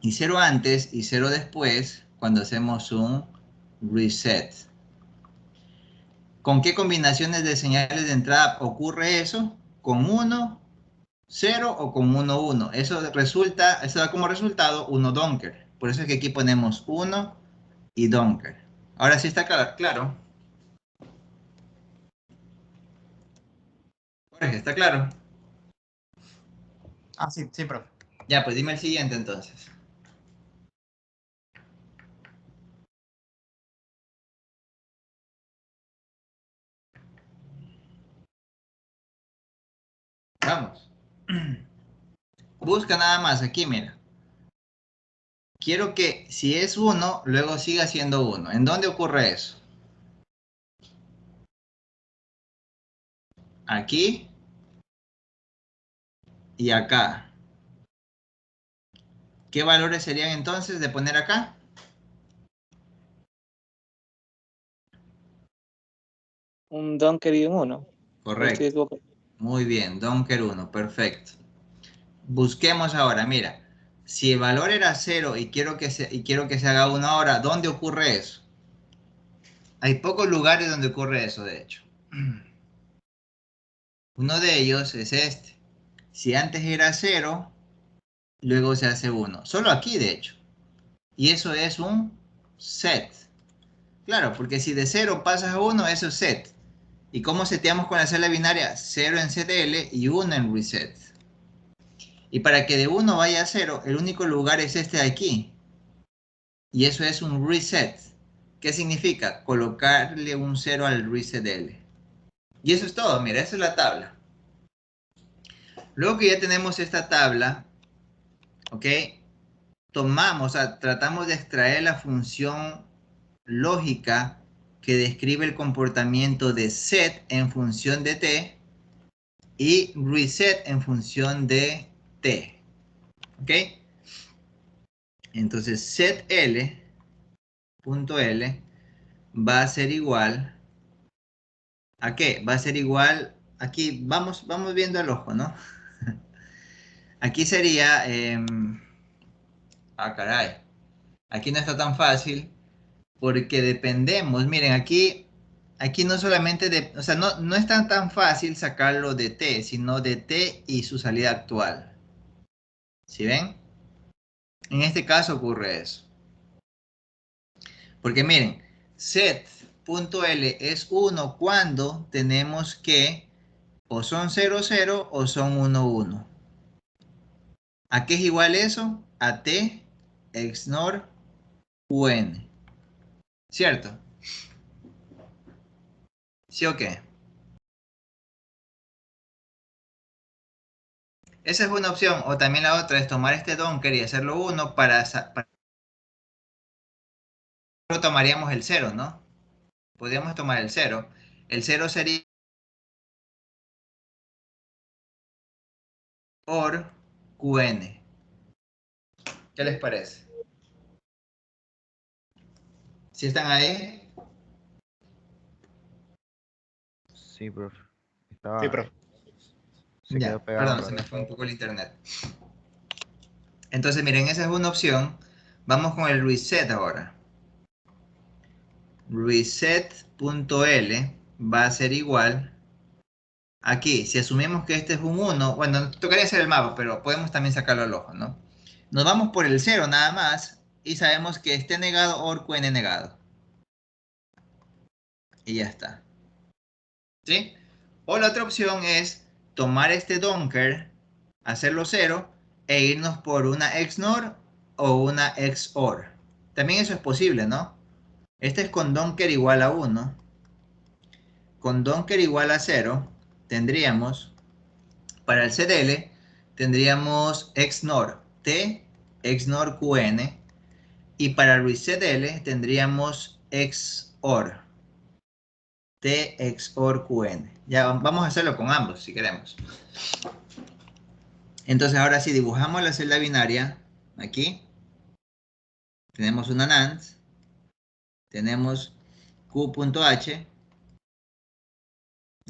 Y 0 antes y 0 después, cuando hacemos un reset. ¿Con qué combinaciones de señales de entrada ocurre eso? Con 1, 0 o con 1, 1. Eso da como resultado 1 donker. Por eso es que aquí ponemos 1 y donker. Ahora sí está claro. Jorge, ¿está claro? Ah, sí, sí, profe. Ya, pues dime el siguiente entonces. Vamos. Busca nada más aquí, mira. Quiero que si es 1, luego siga siendo 1. ¿En dónde ocurre eso? Aquí y acá. ¿Qué valores serían entonces de poner acá? Un donker y un 1. Correcto. Muy bien, donker 1, perfecto. Busquemos ahora, mira. Si el valor era 0 y quiero que se haga 1 ahora, ¿dónde ocurre eso? Hay pocos lugares donde ocurre eso, de hecho. Uno de ellos es este. Si antes era 0, luego se hace 1. Solo aquí, de hecho. Y eso es un set. Claro, porque si de 0 pasas a 1, eso es set. ¿Y cómo seteamos con la celda binaria? 0 en CTL y 1 en reset. Y para que de 1 vaya a 0, el único lugar es este de aquí. Y eso es un reset. ¿Qué significa? Colocarle un 0 al reset L. Y eso es todo, mira, esa es la tabla. Luego que ya tenemos esta tabla, ¿ok? Tratamos de extraer la función lógica que describe el comportamiento de set en función de t y reset en función de t. ¿Ok? Entonces set L punto L va a ser igual ¿a qué? Va a ser igual, aquí vamos viendo el ojo, ¿no? Aquí sería, caray, aquí no está tan fácil porque dependemos, miren, aquí no solamente o sea, no es tan fácil sacarlo de t, sino de t y su salida actual. ¿Sí ven? En este caso ocurre eso. Porque miren, set punto L es 1 cuando tenemos que o son 0, 0 o son 1, 1. ¿A qué es igual eso? A T XNOR UN. ¿Cierto? ¿Sí o qué? Esa es una opción. O también la otra es tomar este donkey y hacerlo 1 para tomaríamos el 0, ¿no? Podríamos tomar el 0. El 0 sería por QN. ¿Qué les parece? ¿Sí están ahí? Sí, profe. Sí, Estaba, profe. se Ya, quedó pegado un perdón, se me rato. fue un poco el internet. Entonces, miren, esa es una opción. Vamos con el reset ahora. Reset.l va a ser igual. Aquí, si asumimos que este es un 1, bueno, tocaría hacer el mapa, pero podemos también sacarlo al ojo, ¿no? Nos vamos por el 0 nada más y sabemos que esté negado or QN negado. Y ya está. ¿Sí? O la otra opción es tomar este donker, hacerlo 0 e irnos por una XNOR o una XOR. También eso es posible, ¿no? Este es con donker igual a 1. Con donker igual a 0 tendríamos, para el CDL, tendríamos XNOR T, XNOR QN, y para el resetL tendríamos XOR T, XOR QN. Ya vamos a hacerlo con ambos si queremos. Entonces ahora sí dibujamos la celda binaria. Aquí tenemos una NAND, tenemos Q.H,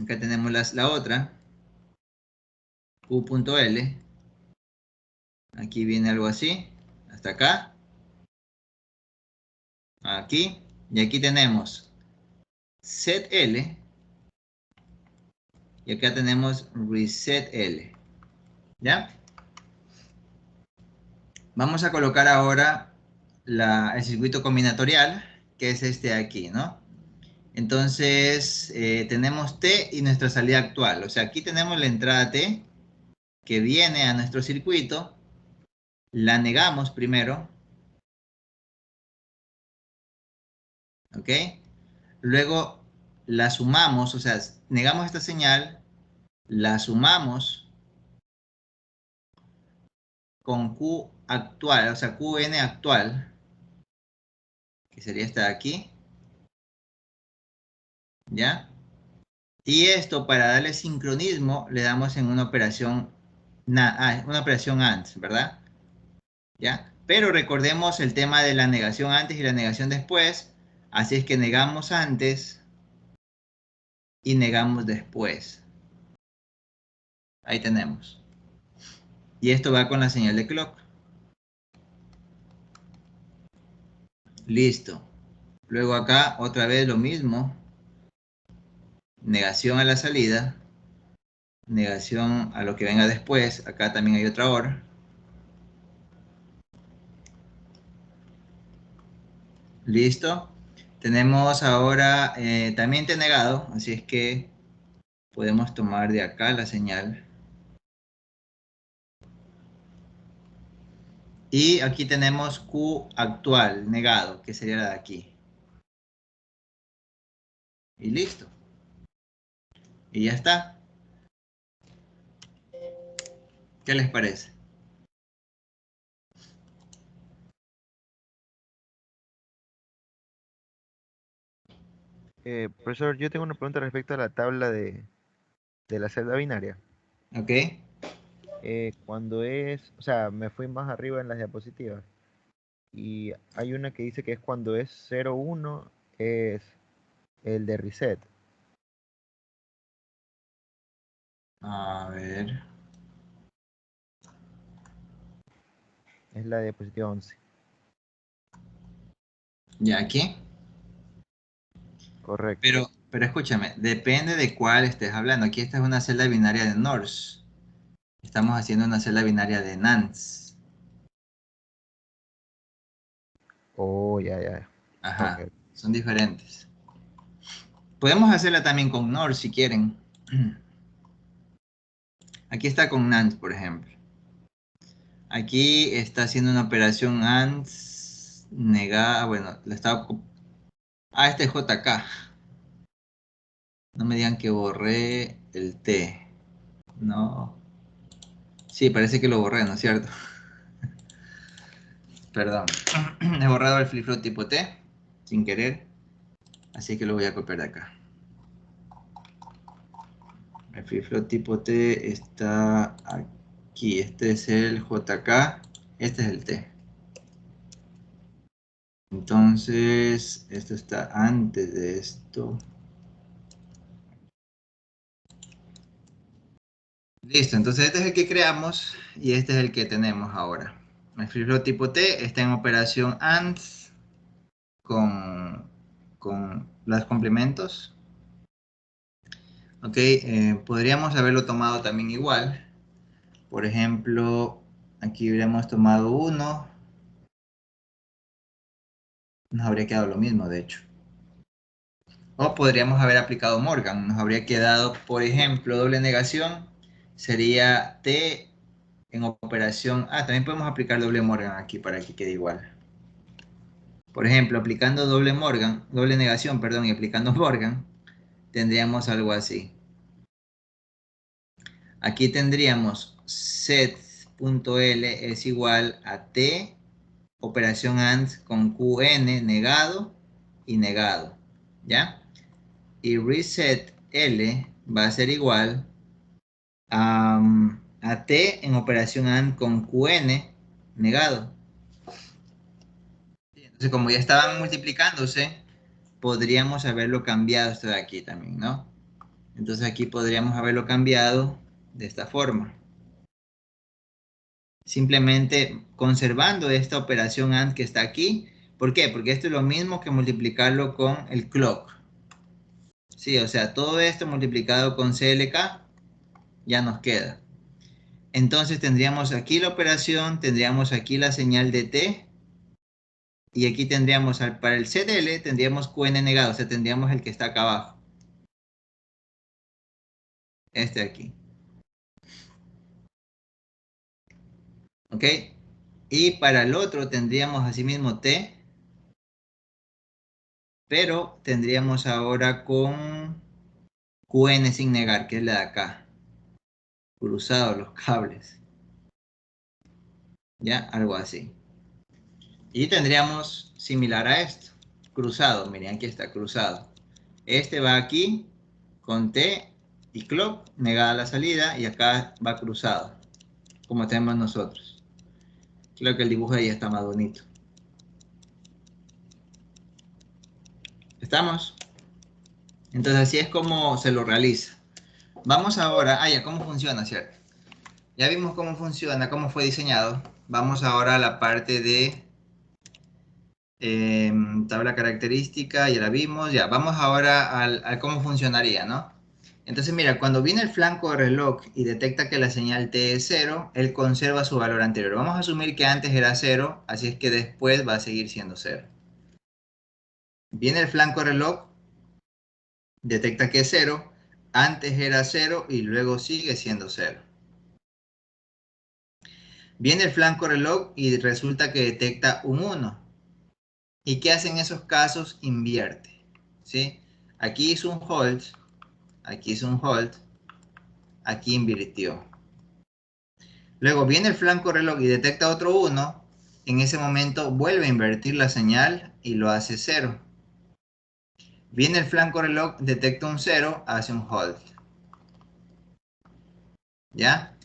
acá tenemos la otra, Q.L, aquí viene algo así, hasta acá, aquí, y aquí tenemos ZL, y acá tenemos ResetL, ¿ya? Vamos a colocar ahora el circuito combinatorial, que es este de aquí, ¿no? Entonces, tenemos T y nuestra salida actual. O sea, aquí tenemos la entrada T que viene a nuestro circuito. La negamos primero. ¿Ok? Luego la sumamos, o sea, negamos esta señal, la sumamos con Q actual, o sea, QN actual, que sería esta de aquí. ¿Ya? Y esto, para darle sincronismo, le damos en una operación, una operación AND, ¿verdad? ¿Ya? Pero recordemos el tema de la negación antes y la negación después. Así es que negamos antes y negamos después. Ahí tenemos. Y esto va con la señal de clock. Listo. Luego acá otra vez lo mismo. Negación a la salida. Negación a lo que venga después. Acá también hay otra OR. Listo. Tenemos ahora también T negado. Así es que podemos tomar de acá la señal. Y aquí tenemos Q actual negado, que sería la de aquí. Y listo. Y ya está. ¿Qué les parece? Profesor, yo tengo una pregunta respecto a la tabla de la celda binaria. ¿Ok? Cuando es, o sea, me fui más arriba en las diapositivas y hay una que dice que es cuando es 0, 1, es el de reset. A ver. Es la diapositiva 11. Ya aquí. Correcto. Pero escúchame, depende de cuál estés hablando. Aquí esta es una celda binaria de NORS. Estamos haciendo una celda binaria de NANDS. Oh, ya, ya. Ok. Ajá. Son diferentes. Podemos hacerla también con NOR si quieren. Aquí está con NAND, por ejemplo. Aquí está haciendo una operación AND negada. Bueno, la estaba... Ah, este es JK. No me digan que borré el T. No. Sí, parece que lo borré, ¿no es cierto? Perdón. He borrado el flip-flop tipo T sin querer. Así que lo voy a copiar de acá. El flip-flop tipo T está aquí. Este es el JK. Este es el T. Entonces, esto está antes de esto. Listo, entonces este es el que creamos y este es el que tenemos ahora. El flip-flop tipo T está en operación AND con los complementos. Ok, podríamos haberlo tomado también igual. Por ejemplo, aquí hubiéramos tomado 1. Nos habría quedado lo mismo, de hecho. O podríamos haber aplicado Morgan. Nos habría quedado, por ejemplo, doble negación. Sería T en operación... Ah, también podemos aplicar doble Morgan aquí para que quede igual. Por ejemplo, aplicando doble negación, perdón, y aplicando Morgan, tendríamos algo así. Aquí tendríamos set.l es igual a T, operación AND con QN negado y negado, ¿ya? Y reset L va a ser igual a T en operación AND con QN negado. Entonces, como ya estaban multiplicándose, podríamos haberlo cambiado esto de aquí también, ¿no? Entonces aquí podríamos haberlo cambiado de esta forma. Simplemente conservando esta operación AND que está aquí. ¿Por qué? Porque esto es lo mismo que multiplicarlo con el clock. Sí, o sea, todo esto multiplicado con CLK ya nos queda. Entonces tendríamos aquí la operación, tendríamos aquí la señal de T y aquí tendríamos para el CDL tendríamos QN negado, o sea, tendríamos el que está acá abajo. Este aquí. ¿Ok? Y para el otro tendríamos asimismo T, pero tendríamos ahora con QN sin negar, que es la de acá. Cruzados los cables. ¿Ya? Algo así. Y tendríamos similar a esto. Cruzado, miren, aquí está cruzado. Este va aquí con T y clock, negada la salida, y acá va cruzado, como tenemos nosotros. Creo que el dibujo ahí está más bonito. ¿Estamos? Entonces así es como se lo realiza. Vamos ahora, ya, ¿cómo funciona, cierto? Ya vimos cómo funciona, cómo fue diseñado. Vamos ahora a la parte de tabla característica, ya la vimos. Ya, vamos ahora a cómo funcionaría, ¿no? Entonces, mira, cuando viene el flanco de reloj y detecta que la señal T es 0, él conserva su valor anterior. Vamos a asumir que antes era 0, así es que después va a seguir siendo 0. Viene el flanco de reloj, detecta que es 0, antes era 0 y luego sigue siendo 0. Viene el flanco reloj y resulta que detecta un 1. ¿Y qué hace en esos casos? Invierte. ¿Sí? Aquí hizo un hold, aquí hizo un hold, aquí invirtió. Luego viene el flanco reloj y detecta otro 1. En ese momento vuelve a invertir la señal y lo hace 0. Viene el flanco reloj, detecta un 0, hace un hold. ¿Ya?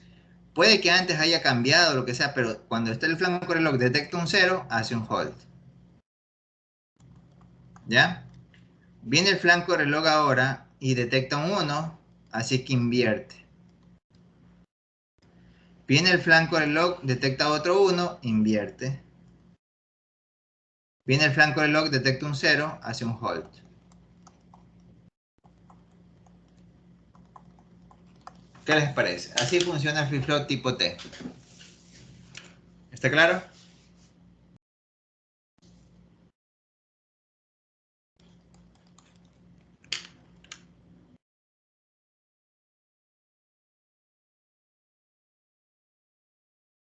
Puede que antes haya cambiado lo que sea, pero cuando está el flanco reloj, detecta un 0, hace un hold. ¿Ya? Viene el flanco reloj ahora y detecta un 1, así que invierte. Viene el flanco reloj, detecta otro 1, invierte. Viene el flanco reloj, detecta un 0, hace un hold. ¿Qué les parece? Así funciona el flip-flop tipo T. ¿Está claro?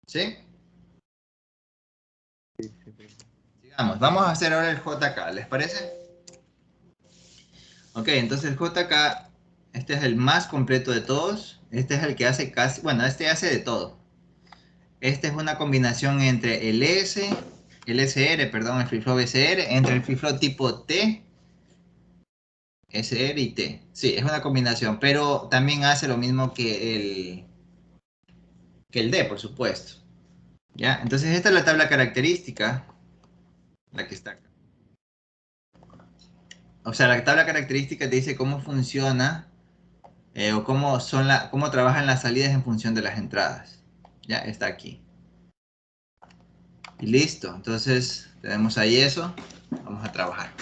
¿Sí? Sí, sí, profe. Sigamos. Vamos a hacer ahora el JK, ¿les parece? Ok, entonces el JK, este es el más completo de todos. Este es el que hace casi, bueno, este hace de todo. Este es una combinación entre el SR, perdón, el flip-flop SR, entre el flip-flop tipo T, SR y T. Sí, es una combinación, pero también hace lo mismo que el D, por supuesto. ¿Ya? Entonces esta es la tabla característica, la que está acá. O sea, la tabla característica te dice cómo funciona o cómo trabajan las salidas en función de las entradas. Ya está aquí. Y listo. Entonces tenemos ahí eso. Vamos a trabajar.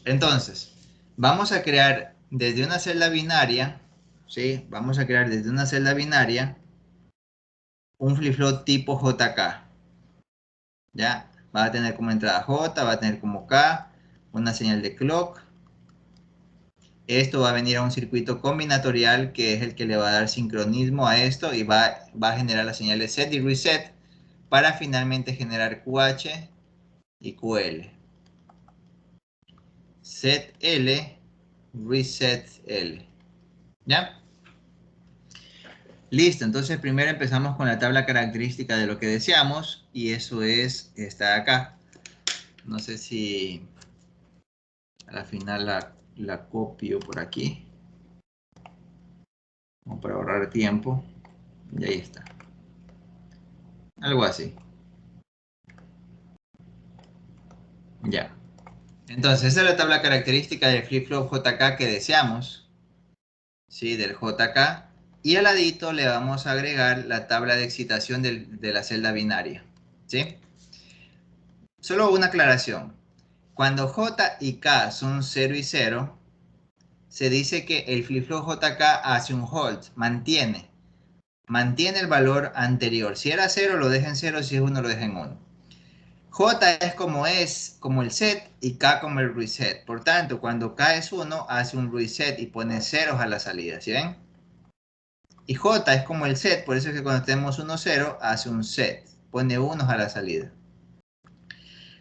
Entonces, vamos a crear desde una celda binaria, ¿sí? Vamos a crear desde una celda binaria un flip-flop tipo JK. ¿Ya? Va a tener como entrada J, va a tener como K, una señal de clock. Esto va a venir a un circuito combinatorial que es el que le va a dar sincronismo a esto y va a generar las señales set y reset para finalmente generar QH y QL. Set L, reset L. ¿Ya? Listo, entonces primero empezamos con la tabla característica de lo que deseamos y eso es esta de acá. No sé si a la final la copio por aquí, como para ahorrar tiempo, y ahí está. Algo así. Ya. Entonces, esa es la tabla característica del flip-flop JK que deseamos, ¿sí? Del JK. Y al ladito le vamos a agregar la tabla de excitación de la celda binaria, ¿sí? Solo una aclaración. Cuando J y K son 0 y 0, se dice que el flip-flop JK hace un hold, mantiene el valor anterior. Si era 0, lo deja en 0, si es 1, lo deja en 1. J es como el set y K como el reset. Por tanto, cuando K es 1, hace un reset y pone ceros a la salida. ¿Sí ven? Y J es como el set, por eso es que cuando tenemos 1, 0, hace un set. Pone unos a la salida.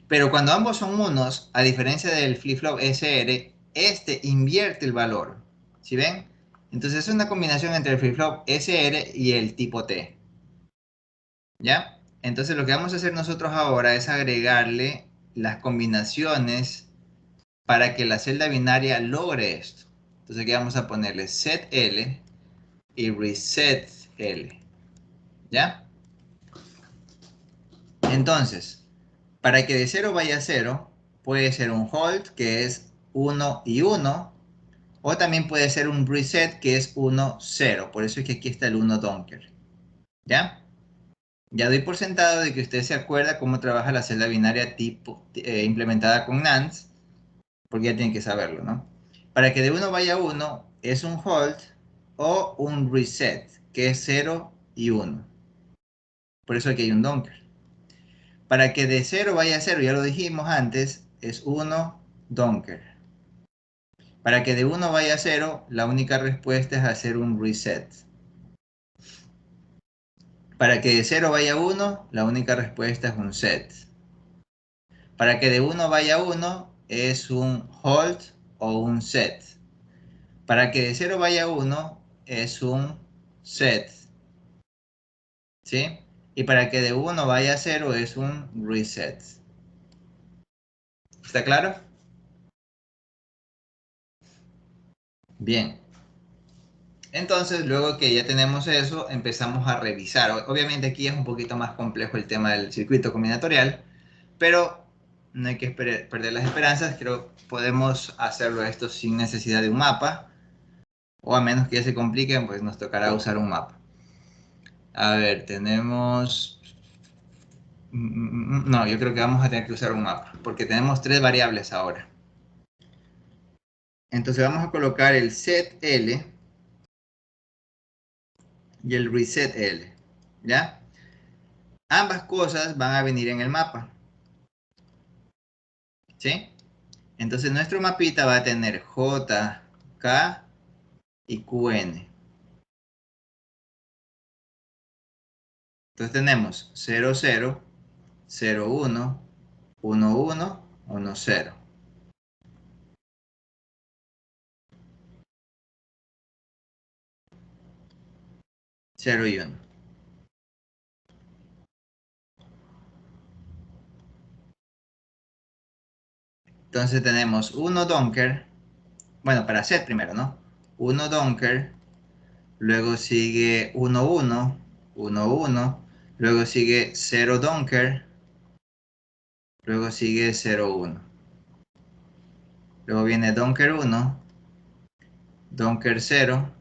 Pero cuando ambos son unos, a diferencia del flip-flop SR, este invierte el valor. ¿Sí ven? Entonces es una combinación entre el flip-flop SR y el tipo T. ¿Ya? Entonces lo que vamos a hacer nosotros ahora es agregarle las combinaciones para que la celda binaria logre esto. Entonces aquí vamos a ponerle set L y reset L. ¿Ya? Entonces, para que de 0 vaya a 0, puede ser un hold que es 1 y 1, o también puede ser un reset que es 1, 0. Por eso es que aquí está el 1 donker. ¿Ya? Ya doy por sentado de que usted se acuerda cómo trabaja la celda binaria implementada con NAND, porque ya tienen que saberlo, ¿no? Para que de 1 vaya a 1 es un hold o un reset, que es 0 y 1. Por eso aquí hay un donker. Para que de 0 vaya a 0, ya lo dijimos antes, es 1 donker. Para que de 1 vaya a 0, la única respuesta es hacer un reset. Para que de 0 vaya a 1, la única respuesta es un set. Para que de 1 vaya a 1, es un hold o un set. Para que de 0 vaya a 1, es un set. ¿Sí? Y para que de 1 vaya a 0, es un reset. ¿Está claro? Bien. Entonces, luego que ya tenemos eso, empezamos a revisar. Obviamente aquí es un poquito más complejo el tema del circuito combinatorial, pero no hay que perder las esperanzas. Creo que podemos hacerlo esto sin necesidad de un mapa, o a menos que ya se compliquen, pues nos tocará usar un mapa. A ver, tenemos... No, yo creo que vamos a tener que usar un mapa, porque tenemos 3 variables ahora. Entonces vamos a colocar el set L y el reset L, ¿ya? Ambas cosas van a venir en el mapa, ¿sí? Entonces nuestro mapita va a tener J, K y QN. Entonces tenemos 0, 0, 0, 1, 1, 1, 1, 0. Cero y 1. Entonces tenemos 1 Donker. Bueno, para set primero, ¿no? 1 Donker. Luego sigue 1, 1, 1, 1. Luego sigue 0 Donker. Luego sigue 0, 1. Luego viene Donker 1. Donker 0.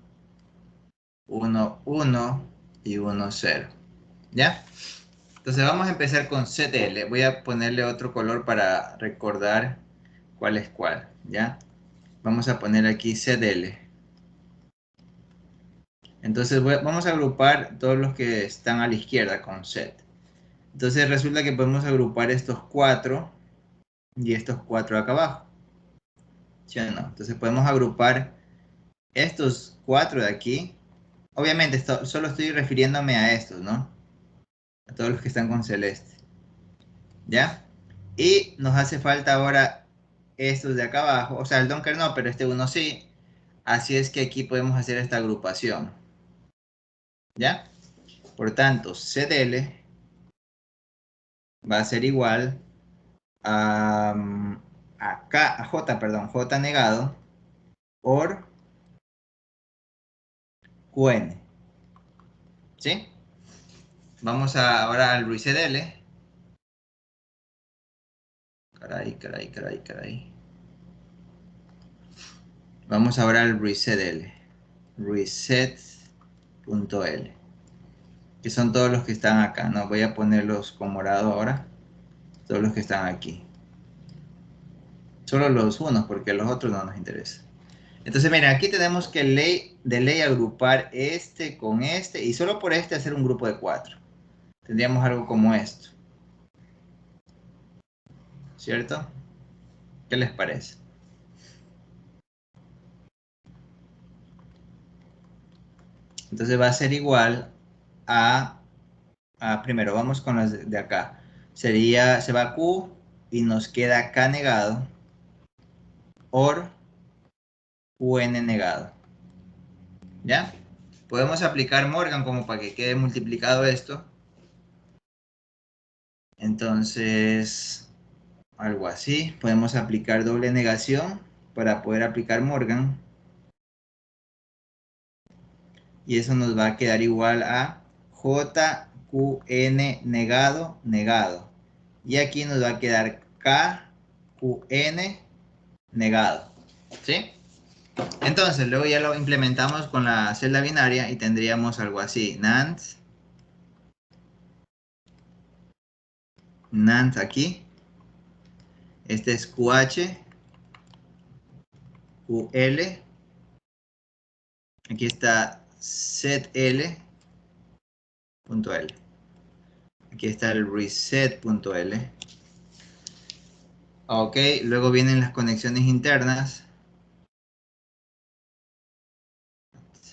1, 1 y 1, 0. ¿Ya? Entonces vamos a empezar con CTL. Voy a ponerle otro color para recordar cuál es cuál. ¿Ya? Vamos a poner aquí CDL. Entonces vamos a agrupar todos los que están a la izquierda con set. Entonces resulta que podemos agrupar estos 4 y estos 4 acá abajo. ¿Sí o no? Entonces podemos agrupar estos 4 de aquí. Obviamente solo estoy refiriéndome a estos, ¿no? A todos los que están con celeste. ¿Ya? Y nos hace falta ahora estos de acá abajo. O sea, el Donker no, pero este uno sí. Así es que aquí podemos hacer esta agrupación. ¿Ya? Por tanto, CDL va a ser igual a, a J, perdón, J negado por QN. ¿Sí? Vamos ahora al resetL. Caray, caray, caray, caray. Vamos ahora al resetL. Reset.l. Que son todos los que están acá, ¿no? Voy a ponerlos con morado ahora. Todos los que están aquí. Solo los unos, porque los otros no nos interesan. Entonces, mira, aquí tenemos que de ley agrupar este con este y solo por este hacer un grupo de 4. Tendríamos algo como esto. ¿Cierto? ¿Qué les parece? Entonces va a ser igual primero vamos con las de acá. Se va Q y nos queda K negado or UN negado. ¿Ya? Podemos aplicar Morgan como para que quede multiplicado esto. Entonces, algo así. Podemos aplicar doble negación para poder aplicar Morgan. Y eso nos va a quedar igual a JQN negado, negado. Y aquí nos va a quedar KQN negado. ¿Sí? Entonces, luego ya lo implementamos con la celda binaria y tendríamos algo así. NAND aquí. Este es QH, QL. Aquí está setL.L. Aquí está el reset.L. Ok, luego vienen las conexiones internas.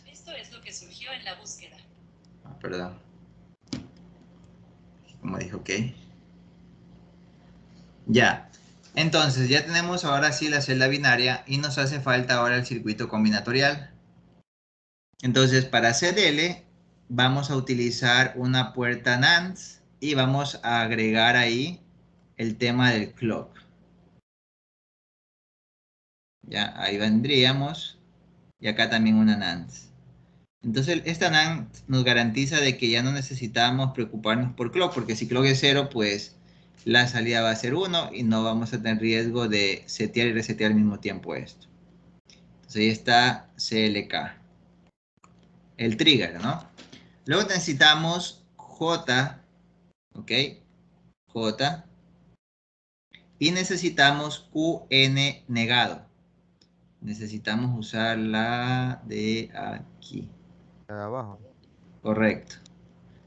Esto es lo que surgió en la búsqueda. Perdón. Como dije, ok. Ya. Entonces, ya tenemos ahora sí la celda binaria y nos hace falta ahora el circuito combinatorial. Entonces, para CDL vamos a utilizar una puerta NAND y vamos a agregar ahí el tema del clock. Ya, ahí vendríamos y acá también una NAND. Entonces, esta NAND nos garantiza de que ya no necesitamos preocuparnos por clock, porque si clock es 0, pues la salida va a ser 1 y no vamos a tener riesgo de setear y resetear al mismo tiempo esto. Entonces, ahí está CLK. El trigger, ¿no? Luego necesitamos J, ¿ok? J. Y necesitamos QN negado. Necesitamos usar la de aquí. La de abajo. Correcto.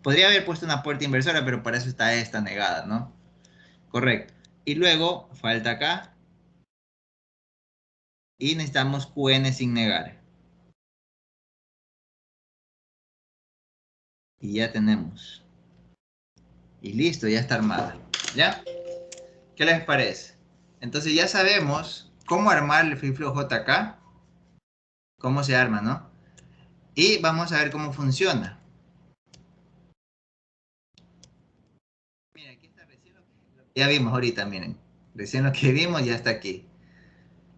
Podría haber puesto una puerta inversora, pero para eso está esta negada, ¿no? Correcto. Y luego falta acá. Y necesitamos QN sin negar. Y ya tenemos. Y listo, ya está armada. ¿Ya? ¿Qué les parece? Entonces ya sabemos cómo armar el flip-flop JK. Cómo se arma, ¿no? Y vamos a ver cómo funciona. Mira, aquí está recién lo que ya vimos ahorita, miren. Recién lo que vimos ya está aquí.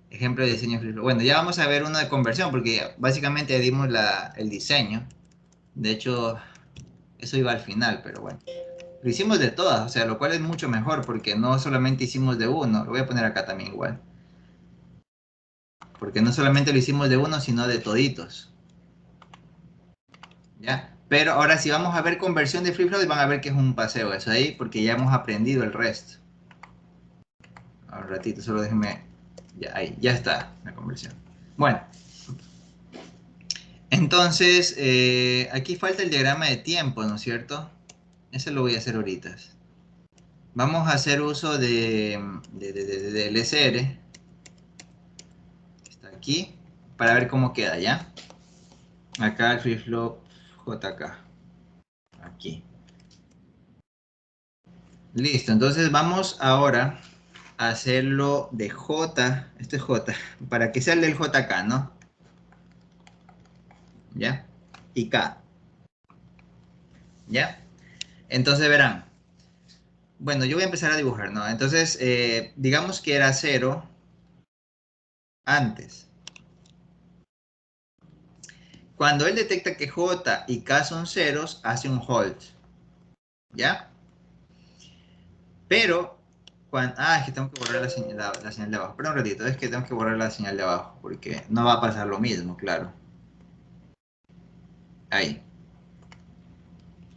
Ejemplo de diseño flip-flop. Bueno, ya vamos a ver uno de conversión porque básicamente dimos el diseño. De hecho, eso iba al final, pero bueno. Lo hicimos de todas, o sea, lo cual es mucho mejor porque no solamente hicimos de uno. Lo voy a poner acá también igual. Porque no solamente lo hicimos de uno, sino de toditos. ¿Ya? Pero ahora si vamos a ver conversión de flip-flop, van a ver que es un paseo eso ahí, porque ya hemos aprendido el resto. Ahora un ratito, solo déjenme... Ya, ahí, ya está la conversión. Bueno. Entonces, aquí falta el diagrama de tiempo, ¿no es cierto? Eso lo voy a hacer ahorita. Vamos a hacer uso del SR. Está aquí. Para ver cómo queda, ¿ya? Acá el flip-flop JK. Aquí. Listo, entonces vamos ahora a hacerlo de J. Esto es J. Para que sea el del JK, ¿no? ¿Ya? Y K. ¿Ya? Entonces verán. Bueno, yo voy a empezar a dibujar, ¿no? Entonces, digamos que era 0 antes. Cuando él detecta que J y K son ceros, hace un hold. ¿Ya? Pero, es que tengo que borrar la señal de abajo. Espera un ratito, es que tengo que borrar la señal de abajo, porque no va a pasar lo mismo, claro. Ahí.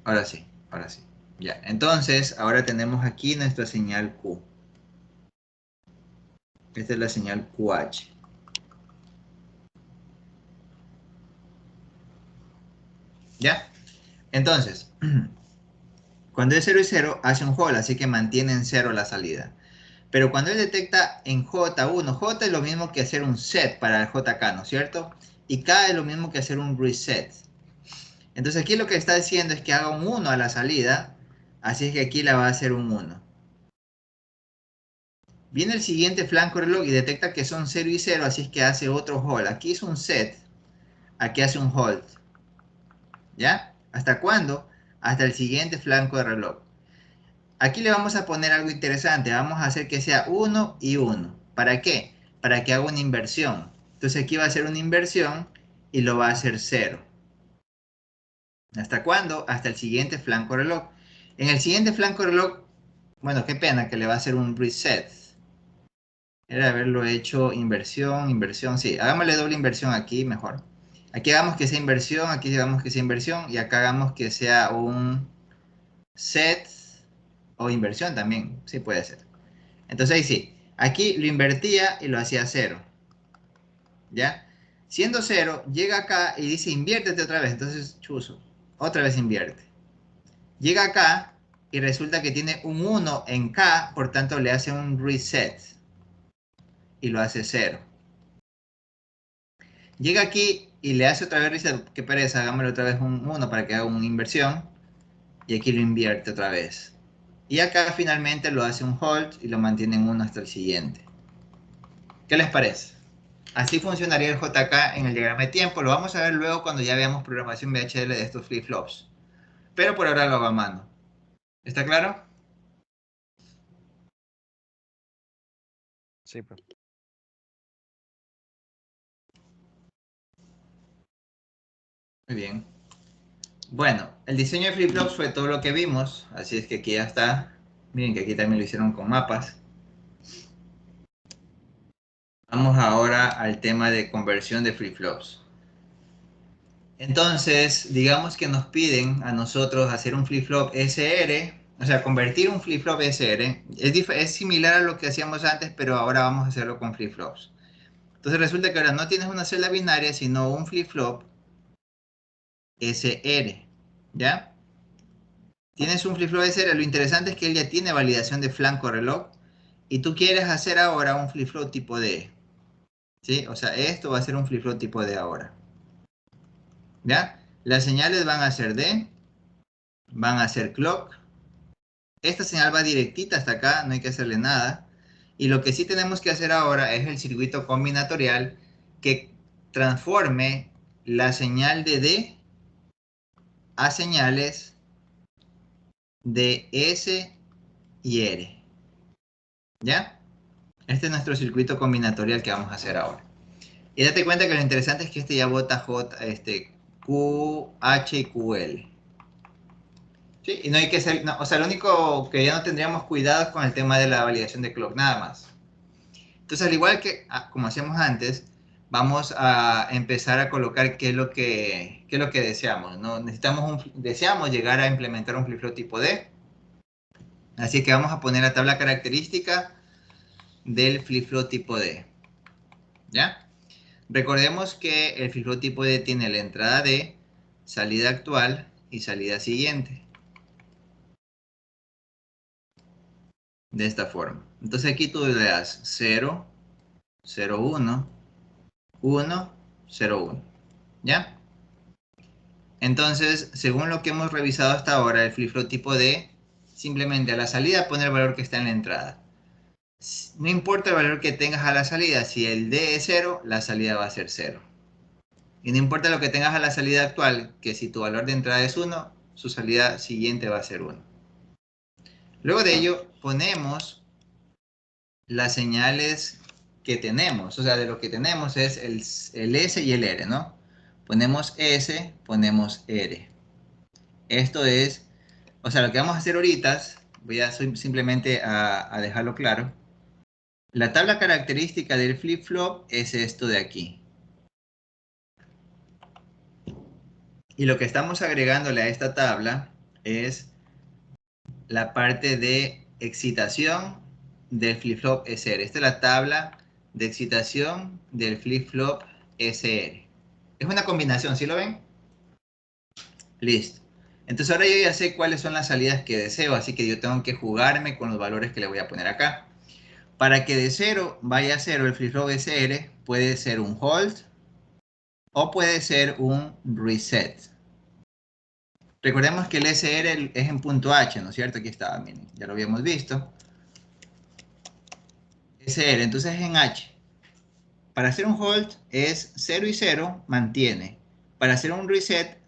Ahora sí, ahora sí. Ya, entonces, ahora tenemos aquí nuestra señal Q. Esta es la señal QH. ¿Ya? Entonces, cuando es 0 y 0, hace un hold, así que mantiene en 0 la salida. Pero cuando él detecta en J1, J es lo mismo que hacer un set para el JK, ¿no es cierto? Y K es lo mismo que hacer un reset. Entonces aquí lo que está diciendo es que haga un 1 a la salida, así es que aquí la va a hacer un 1. Viene el siguiente flanco reloj y detecta que son 0 y 0, así es que hace otro hold. Aquí es un set, aquí hace un hold. ¿Ya? ¿Hasta cuándo? Hasta el siguiente flanco de reloj. Aquí le vamos a poner algo interesante. Vamos a hacer que sea 1 y 1. ¿Para qué? Para que haga una inversión. Entonces aquí va a hacer una inversión y lo va a hacer 0. ¿Hasta cuándo? Hasta el siguiente flanco reloj. En el siguiente flanco reloj, bueno, qué pena que le va a hacer un reset. Era haberlo hecho inversión, inversión. Sí, hagámosle doble inversión aquí mejor. Aquí hagamos que sea inversión, aquí hagamos que sea inversión y acá hagamos que sea un set o inversión también. Sí puede ser. Entonces ahí sí. Aquí lo invertía y lo hacía 0. ¿Ya? Siendo 0, llega acá y dice inviértete otra vez. Entonces, chuzo. Otra vez invierte. Llega acá y resulta que tiene un 1 en K, por tanto le hace un reset. Y lo hace 0. Llega aquí y le hace otra vez reset. Qué pereza, hagámosle otra vez un 1 para que haga una inversión. Y aquí lo invierte otra vez. Y acá finalmente lo hace un hold y lo mantiene en 1 hasta el siguiente. ¿Qué les parece? Así funcionaría el JK en el diagrama de tiempo. Lo vamos a ver luego cuando ya veamos programación VHL de estos flip-flops. Pero por ahora lo hago a mano. ¿Está claro? Sí, pues. Muy bien. Bueno, el diseño de flip-flops fue todo lo que vimos. Así es que aquí ya está. Miren que aquí también lo hicieron con mapas. Vamos ahora al tema de conversión de flip-flops. Entonces, digamos que nos piden a nosotros hacer un flip-flop SR, o sea, convertir un flip-flop SR. Es similar a lo que hacíamos antes, pero ahora vamos a hacerlo con flip-flops. Entonces resulta que ahora no tienes una celda binaria, sino un flip-flop SR, ¿ya? Tienes un flip-flop SR, lo interesante es que él ya tiene validación de flanco reloj y tú quieres hacer ahora un flip-flop tipo D, ¿sí? O sea, esto va a ser un flip-flop tipo D ahora, ¿ya? Las señales van a ser D, van a ser clock esta señal va directita hasta acá, no hay que hacerle nada. Y lo que sí tenemos que hacer ahora es el circuito combinatorial que transforme la señal de D a señales de S y R. ¿Ya? Este es nuestro circuito combinatorial que vamos a hacer ahora. Y date cuenta que lo interesante es que este ya bota Q, H y QL. ¿Sí? Y no hay que ser, no, o sea, lo único que ya no tendríamos cuidado es con el tema de la validación de clock, nada más. Entonces, al igual que como hacíamos antes, vamos a empezar a colocar qué es lo que deseamos, ¿no? Deseamos llegar a implementar un flip-flop tipo D. Así que vamos a poner la tabla característica del flip-flop tipo D. ¿Ya? Recordemos que el flip-flop tipo D tiene la entrada D, salida actual y salida siguiente. De esta forma. Entonces aquí tú le das 0, 0, 1, 1, 0, 1. ¿Ya? Entonces, según lo que hemos revisado hasta ahora, el flip-flop tipo D, simplemente a la salida pone el valor que está en la entrada. No importa el valor que tengas a la salida, si el D es 0, la salida va a ser 0. Y no importa lo que tengas a la salida actual, que si tu valor de entrada es 1, su salida siguiente va a ser 1. Luego de ello, ponemos las señales que tenemos. O sea, de lo que tenemos es el S y el R, ¿no? Ponemos S, ponemos R. Esto es, o sea, lo que vamos a hacer ahorita, voy a simplemente a dejarlo claro. La tabla característica del flip-flop es esto de aquí. Y lo que estamos agregándole a esta tabla es la parte de excitación del flip-flop SR. Esta es la tabla de excitación del flip-flop SR. Es una combinación, ¿sí lo ven? Listo. Entonces ahora yo ya sé cuáles son las salidas que deseo, así que yo tengo que jugarme con los valores que le voy a poner acá. Para que de 0 vaya a 0 el flip-flop SR, puede ser un hold o puede ser un reset. Recordemos que el SR es en punto H, ¿no es cierto? Aquí estaba, miren, ya lo habíamos visto. SR, entonces en H. Para hacer un hold es 0 y 0, mantiene. Para hacer un reset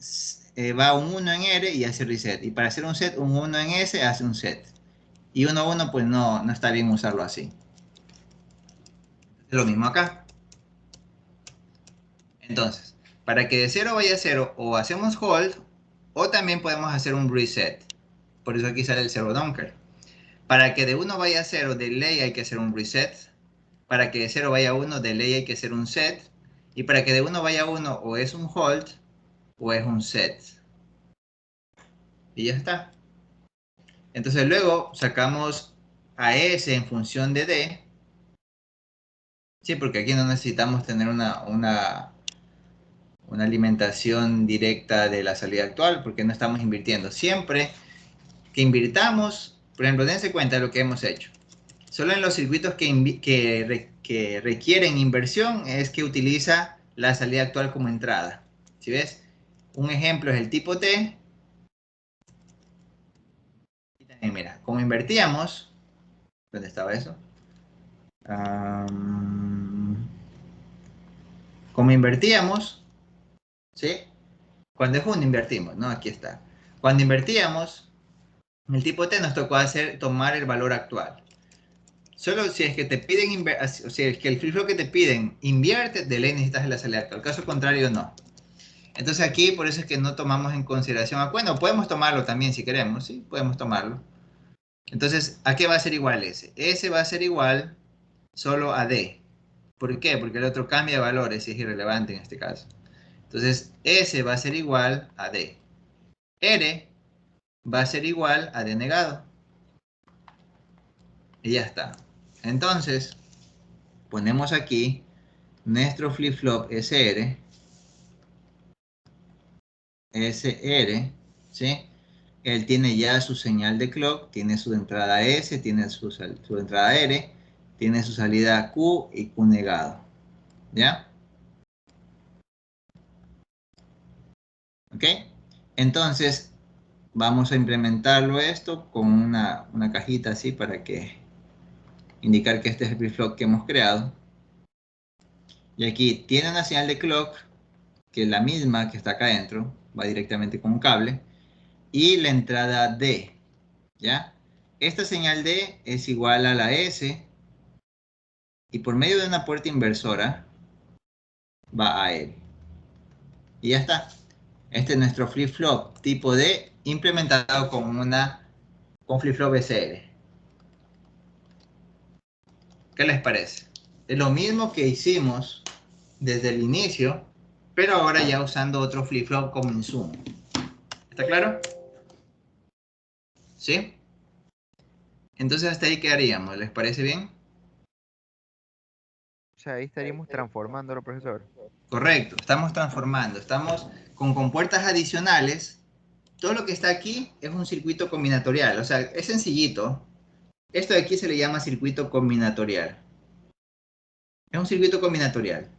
va un 1 en R y hace reset. Y para hacer un set, un 1 en S hace un set. Y 1 1 pues no está bien usarlo así. Es lo mismo acá. Entonces, para que de 0 vaya a 0 o hacemos hold o también podemos hacer un reset. Por eso aquí sale el 0 dunker. Para que de 1 vaya a 0 de ley hay que hacer un reset. Para que de 0 vaya a 1 de ley hay que hacer un set. Y para que de 1 vaya a 1 o es un hold o es un set. Y ya está. Entonces luego sacamos a S en función de D. Sí, porque aquí no necesitamos tener una alimentación directa de la salida actual porque no estamos invirtiendo. Siempre que invirtamos, por ejemplo, dense cuenta de lo que hemos hecho. Solo en los circuitos que requieren inversión es que utiliza la salida actual como entrada. ¿Sí ves? Un ejemplo es el tipo T. Y también, mira, como invertíamos, ¿dónde estaba eso? Como invertíamos, ¿sí? Cuando es uno invertimos, ¿no? Aquí está. Cuando invertíamos, el tipo T nos tocó tomar el valor actual. Solo si es que te piden, o si es que el flip flop que te piden invierte, de ley necesitas la salida actual. Caso contrario, no. Entonces aquí por eso es que no tomamos en consideración. Bueno, podemos tomarlo también si queremos, sí, podemos tomarlo. Entonces, ¿a qué va a ser igual S? S va a ser igual solo a D. ¿Por qué? Porque el otro cambia de valores y es irrelevante en este caso. Entonces, S va a ser igual a D. R va a ser igual a D negado. Y ya está. Entonces, ponemos aquí nuestro flip-flop SR. SR, ¿sí? Él tiene ya su señal de clock, tiene su entrada S, tiene su entrada R, tiene su salida Q y Q negado. ¿Ya? ¿Ok? Entonces, vamos a implementarlo esto con una cajita así para que indicar que este es el flip-flop que hemos creado. Y aquí tiene una señal de clock, que es la misma que está acá adentro, va directamente con un cable, y la entrada D, ¿ya? Esta señal D es igual a la S, y por medio de una puerta inversora va a L. Y ya está. Este es nuestro flip-flop tipo D implementado con flip-flop SL. ¿Qué les parece? Es lo mismo que hicimos desde el inicio, pero ahora ya usando otro flip-flop como insumo. ¿Está claro? ¿Sí? Entonces hasta ahí quedaríamos. ¿Les parece bien? O sea, ahí estaríamos transformándolo, profesor. Correcto. Estamos transformando. Estamos con compuertas adicionales. Todo lo que está aquí es un circuito combinatorial. O sea, es sencillito. Esto de aquí se le llama circuito combinatorial. Es un circuito combinatorial.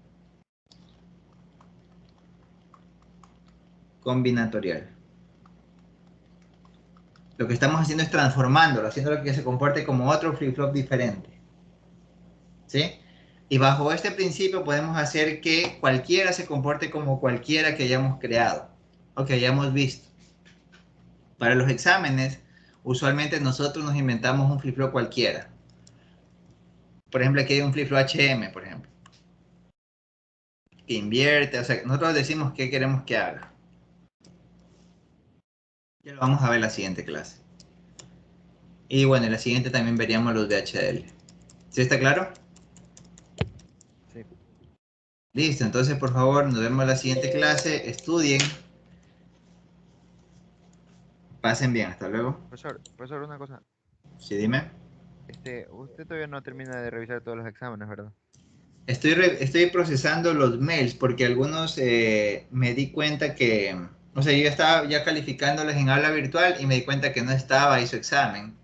Combinatorial. Lo que estamos haciendo es transformándolo, haciéndolo que se comporte como otro flip-flop diferente. ¿Sí? Y bajo este principio podemos hacer que cualquiera se comporte como cualquiera que hayamos creado o que hayamos visto. Para los exámenes, usualmente nosotros nos inventamos un flip-flop cualquiera. Por ejemplo, aquí hay un flip-flop HM, por ejemplo, que invierte. O sea, nosotros decimos qué queremos que haga. Ya lo vamos a ver en la siguiente clase. Y bueno, en la siguiente también veríamos los VHDL. ¿Sí está claro? Sí. Listo, entonces por favor nos vemos en la siguiente clase, estudien, pasen bien, hasta luego. Profesor, una cosa. Sí, dime. Usted todavía no termina de revisar todos los exámenes, ¿verdad? Estoy procesando los mails porque algunos me di cuenta que, o sea, yo estaba ya calificándolos en aula virtual y me di cuenta que no estaba ahí su examen,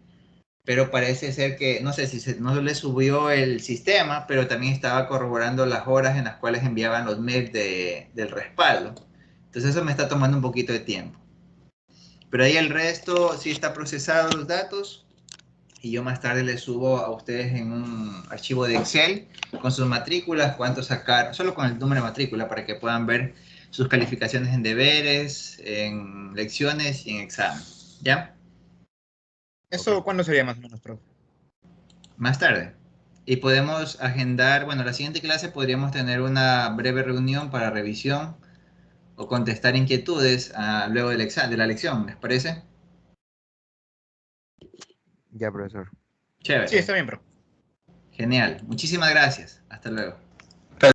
pero parece ser que, no sé si no le subió el sistema, pero también estaba corroborando las horas en las cuales enviaban los mails del respaldo. Entonces eso me está tomando un poquito de tiempo. Pero ahí el resto sí está procesado los datos y yo más tarde les subo a ustedes en un archivo de Excel con sus matrículas, cuánto sacar, solo con el número de matrícula para que puedan ver sus calificaciones en deberes, en lecciones y en examen. ¿Ya? ¿Eso Ok. cuándo sería más o menos, profe? Más tarde. Y podemos agendar, bueno, la siguiente clase podríamos tener una breve reunión para revisión o contestar inquietudes luego del de la lección, ¿les parece? Ya, profesor. Sí, Chévere. está bien, profe. Genial. Muchísimas gracias. Hasta luego.